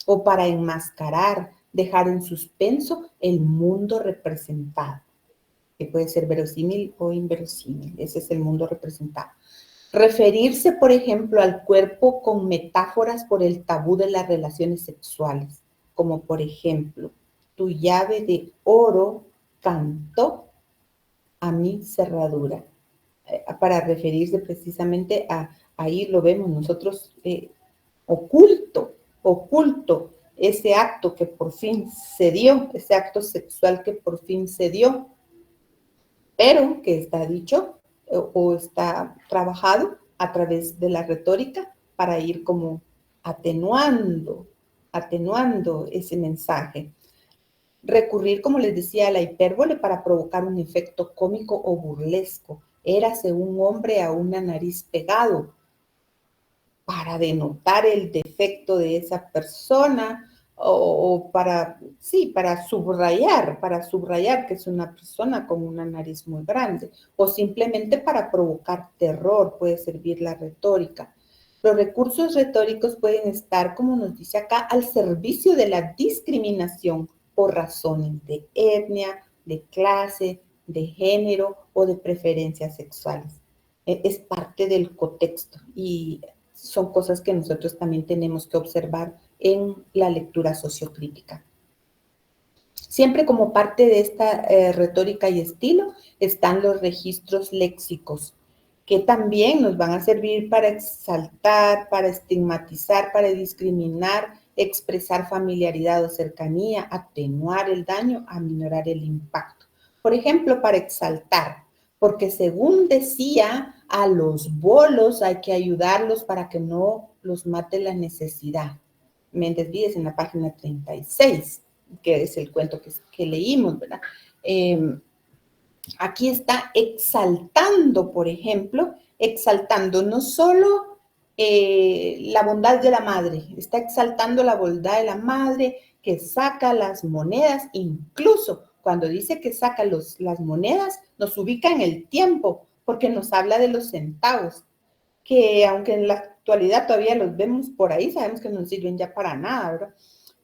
o para enmascarar, dejar en suspenso el mundo representado, que puede ser verosímil o inverosímil. Ese es el mundo representado. Referirse, por ejemplo, al cuerpo con metáforas por el tabú de las relaciones sexuales, como por ejemplo, tu llave de oro cantó a mi cerradura, para referirse precisamente ahí lo vemos nosotros, oculto ese acto que por fin se dio, ese acto sexual que por fin se dio, pero que está dicho o está trabajado a través de la retórica para ir como atenuando ese mensaje. Recurrir, como les decía, a la hipérbole para provocar un efecto cómico o burlesco. Érase un hombre a una nariz pegado, para denotar el defecto de esa persona o para subrayar que es una persona con una nariz muy grande, o simplemente para provocar terror, puede servir la retórica. Los recursos retóricos pueden estar, como nos dice acá, al servicio de la discriminación por razones de etnia, de clase, de género o de preferencias sexuales. Es parte del contexto y son cosas que nosotros también tenemos que observar en la lectura sociocrítica. Siempre como parte de esta retórica y estilo están los registros léxicos, que también nos van a servir para exaltar, para estigmatizar, para discriminar, expresar familiaridad o cercanía, atenuar el daño, aminorar el impacto. Por ejemplo, para exaltar, porque según decía, a los bolos hay que ayudarlos para que no los mate la necesidad. Méndez Vides en la página 36, que es el cuento que leímos, ¿verdad? Aquí está exaltando, por ejemplo, exaltando no solo la bondad de la madre, está exaltando la bondad de la madre que saca las monedas, incluso cuando dice que saca las monedas, nos ubica en el tiempo, porque nos habla de los centavos, que aunque en la actualidad todavía los vemos por ahí, sabemos que no sirven ya para nada, ¿verdad?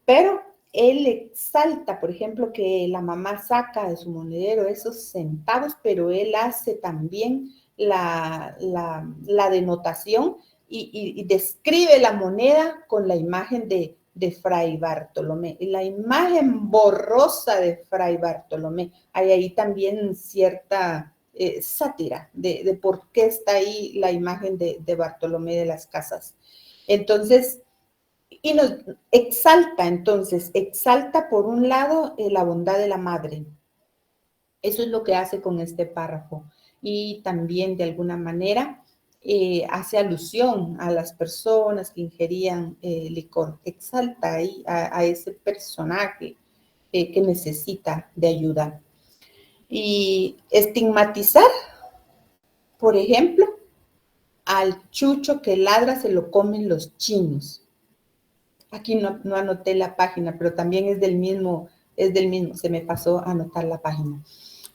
Pero él exalta, por ejemplo, que la mamá saca de su monedero esos centavos, pero él hace también la denotación y describe la moneda con la imagen de Fray Bartolomé, la imagen borrosa de Fray Bartolomé. Hay ahí también cierta sátira de por qué está ahí la imagen de Bartolomé de las Casas. Entonces, y nos exalta, entonces, exalta por un lado la bondad de la madre. Eso es lo que hace con este párrafo. Y también, de alguna manera, hace alusión a las personas que ingerían licor. Exalta ahí a ese personaje que necesita de ayuda. Y estigmatizar, por ejemplo, al chucho que ladra se lo comen los chinos. Aquí no anoté la página, pero también es del mismo, se me pasó a anotar la página.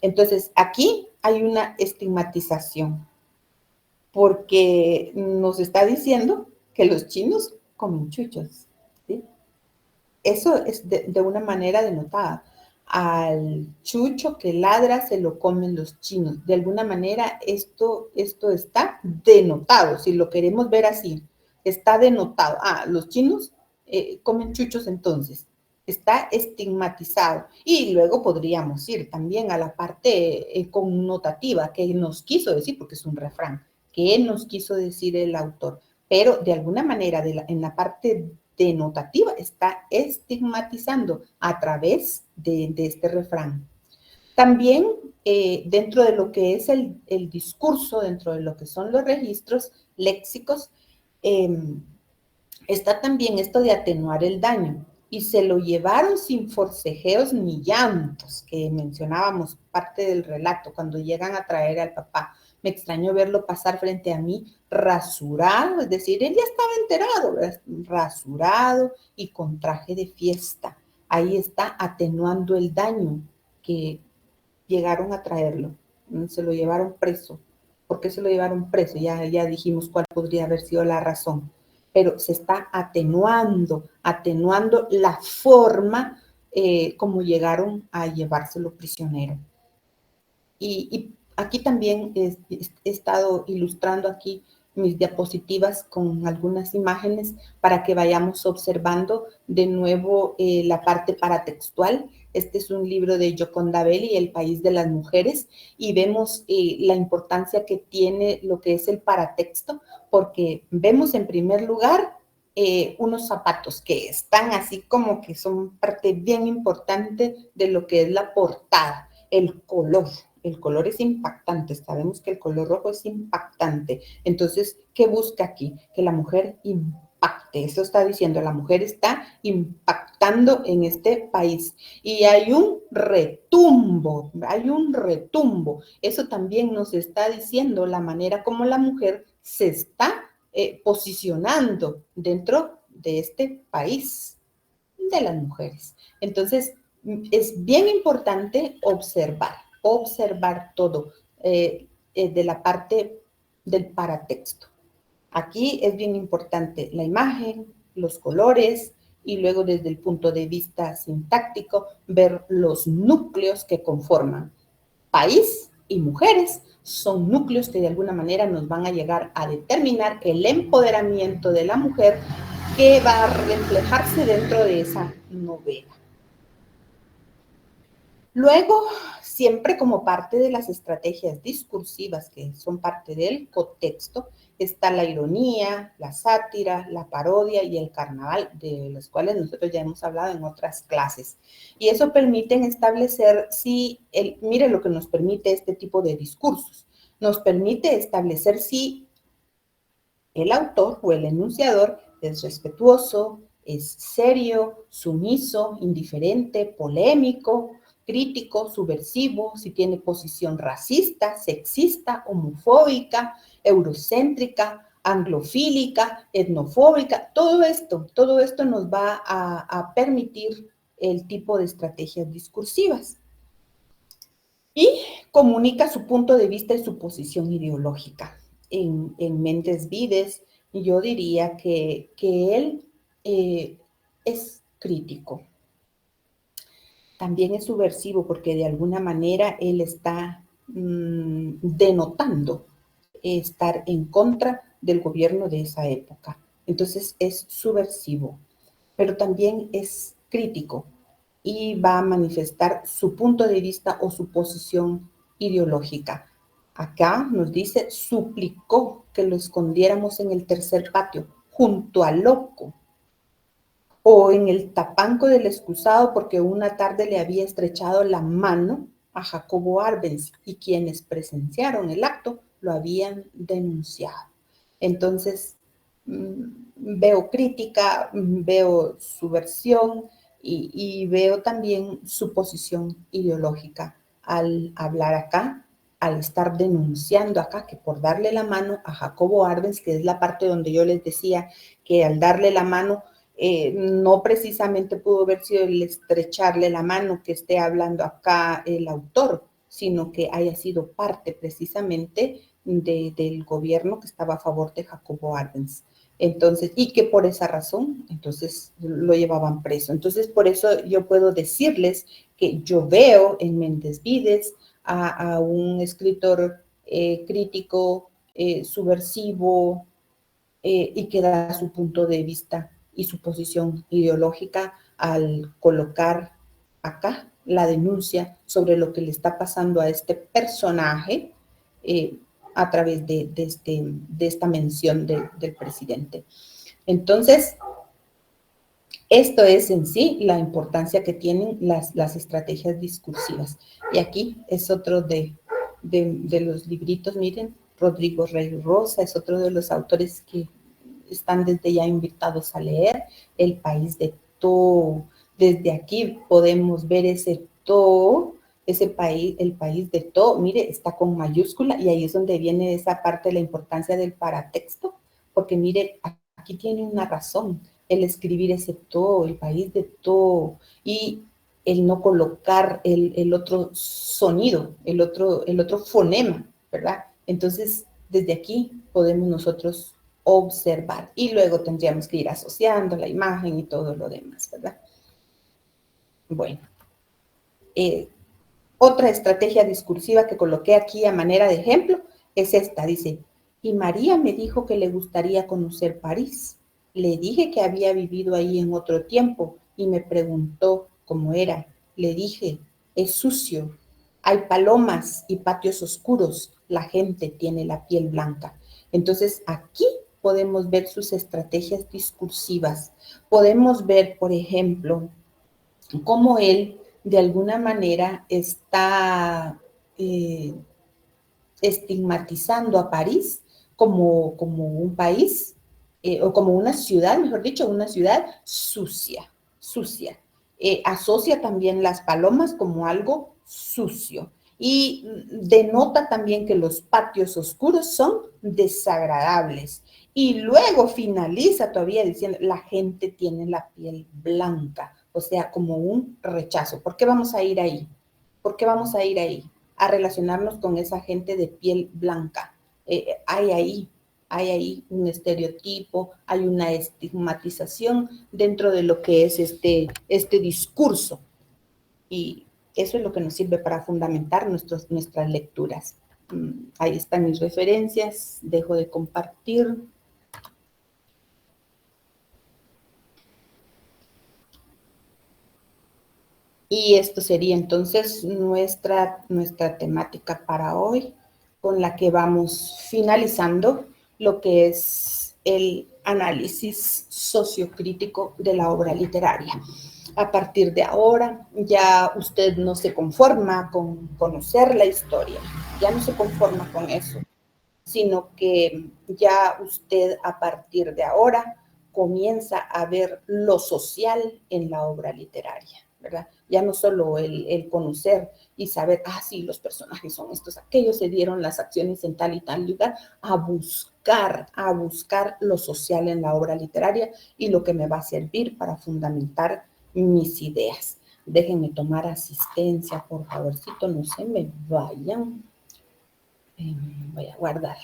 Entonces, aquí hay una estigmatización, porque nos está diciendo que los chinos comen chuchos, ¿sí? Eso es de una manera denotada. Al chucho que ladra se lo comen los chinos. De alguna manera esto está denotado, si lo queremos ver así, está denotado. Los chinos comen chuchos entonces, está estigmatizado. Y luego podríamos ir también a la parte connotativa, que nos quiso decir, porque es un refrán, que nos quiso decir el autor, pero de alguna manera en la parte denotativa está estigmatizando a través de este refrán. También dentro de lo que es el discurso, dentro de lo que son los registros léxicos, está también esto de atenuar el daño. Y se lo llevaron sin forcejeos ni llantos, que mencionábamos parte del relato, cuando llegan a traer al papá. Me extrañó verlo pasar frente a mí rasurado, es decir, él ya estaba enterado, rasurado y con traje de fiesta. Ahí está atenuando el daño que llegaron a traerlo. Se lo llevaron preso. ¿Por qué se lo llevaron preso? Ya dijimos cuál podría haber sido la razón. Pero se está atenuando la forma como llegaron a llevárselo prisionero. Y aquí también he estado ilustrando aquí mis diapositivas con algunas imágenes para que vayamos observando de nuevo la parte paratextual Este es un libro de Gioconda Belli, El país de las mujeres, y vemos la importancia que tiene lo que es el paratexto, porque vemos en primer lugar unos zapatos que están así como que son parte bien importante de lo que es la portada, el color. El color es impactante, sabemos que el color rojo es impactante. Entonces, ¿qué busca aquí? Que la mujer impacte. Eso está diciendo, la mujer está impactando en este país. Y hay un retumbo, hay un retumbo. Eso también nos está diciendo la manera como la mujer se está posicionando dentro de este país de las mujeres. Entonces, es bien importante observar todo de la parte del paratexto. Aquí es bien importante la imagen, los colores y luego desde el punto de vista sintáctico ver los núcleos que conforman país y mujeres. Son núcleos que de alguna manera nos van a llegar a determinar el empoderamiento de la mujer que va a reflejarse dentro de esa novela. Luego, siempre como parte de las estrategias discursivas que son parte del contexto, está la ironía, la sátira, la parodia y el carnaval, de los cuales nosotros ya hemos hablado en otras clases. Y eso permite establecer mire lo que nos permite este tipo de discursos. Nos permite establecer si el autor o el enunciador es respetuoso, es serio, sumiso, indiferente, polémico, crítico, subversivo, si tiene posición racista, sexista, homofóbica, eurocéntrica, anglofílica, etnofóbica. Todo esto nos va a permitir el tipo de estrategias discursivas. Y comunica su punto de vista y su posición ideológica. En Méndez Vides, yo diría que él es crítico. También es subversivo porque de alguna manera él está denotando estar en contra del gobierno de esa época. Entonces es subversivo, pero también es crítico y va a manifestar su punto de vista o su posición ideológica. Acá nos dice, suplicó que lo escondiéramos en el tercer patio, junto al loco, o en el tapanco del excusado, porque una tarde le había estrechado la mano a Jacobo Arbenz y quienes presenciaron el acto lo habían denunciado. Entonces, veo crítica, veo subversión y veo también su posición ideológica al hablar acá, al estar denunciando acá que por darle la mano a Jacobo Arbenz, que es la parte donde yo les decía que al darle la mano no precisamente pudo haber sido el estrecharle la mano que esté hablando acá el autor, sino que haya sido parte precisamente del gobierno que estaba a favor de Jacobo Arbenz. Entonces, y que por esa razón, entonces lo llevaban preso. Entonces, por eso yo puedo decirles que yo veo en Méndez Vides a un escritor crítico, subversivo, y que da su punto de vista y su posición ideológica al colocar acá la denuncia sobre lo que le está pasando a este personaje a través de esta mención del presidente. Entonces, esto es en sí la importancia que tienen las estrategias discursivas. Y aquí es otro de los libritos, miren, Rodrigo Rey Rosa es otro de los autores que están desde ya invitados a leer, El país de todo. Desde aquí podemos ver ese todo, ese país, el país de todo, mire, está con mayúscula y ahí es donde viene esa parte de la importancia del paratexto, porque mire, aquí tiene una razón, el escribir ese todo, el país de todo, y el no colocar el otro sonido, el otro fonema, ¿verdad? Entonces, desde aquí podemos nosotros observar y luego tendríamos que ir asociando la imagen y todo lo demás, ¿verdad? Bueno, otra estrategia discursiva que coloqué aquí a manera de ejemplo es esta, dice, y María me dijo que le gustaría conocer París. Le dije que había vivido ahí en otro tiempo y me preguntó cómo era. le dije, es sucio, hay palomas y patios oscuros, la gente tiene la piel blanca. Entonces, aquí podemos ver sus estrategias discursivas. Podemos ver, por ejemplo, cómo él de alguna manera está estigmatizando a París como un país, o como una ciudad, mejor dicho, una ciudad sucia, sucia. Asocia también las palomas como algo sucio y denota también que los patios oscuros son desagradables. Y luego finaliza todavía diciendo, la gente tiene la piel blanca, o sea, como un rechazo. ¿Por qué vamos a ir ahí? ¿Por qué vamos a ir ahí? A relacionarnos con esa gente de piel blanca. Hay ahí un estereotipo, hay una estigmatización dentro de lo que es este discurso. Y eso es lo que nos sirve para fundamentar nuestras lecturas. Ahí están mis referencias, dejo de compartir. Y esto sería entonces nuestra temática para hoy, con la que vamos finalizando lo que es el análisis sociocrítico de la obra literaria. A partir de ahora, ya usted no se conforma con conocer la historia, ya no se conforma con eso, sino que ya usted a partir de ahora comienza a ver lo social en la obra literaria, ¿verdad? Ya no solo el conocer y saber, sí, los personajes son estos, aquellos, se dieron las acciones en tal y tal lugar, a buscar lo social en la obra literaria y lo que me va a servir para fundamentar mis ideas. Déjenme tomar asistencia, por favorcito, no se me vayan. Voy a guardar.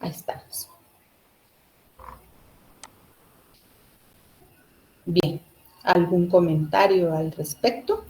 Ahí estamos. Bien, ¿algún comentario al respecto?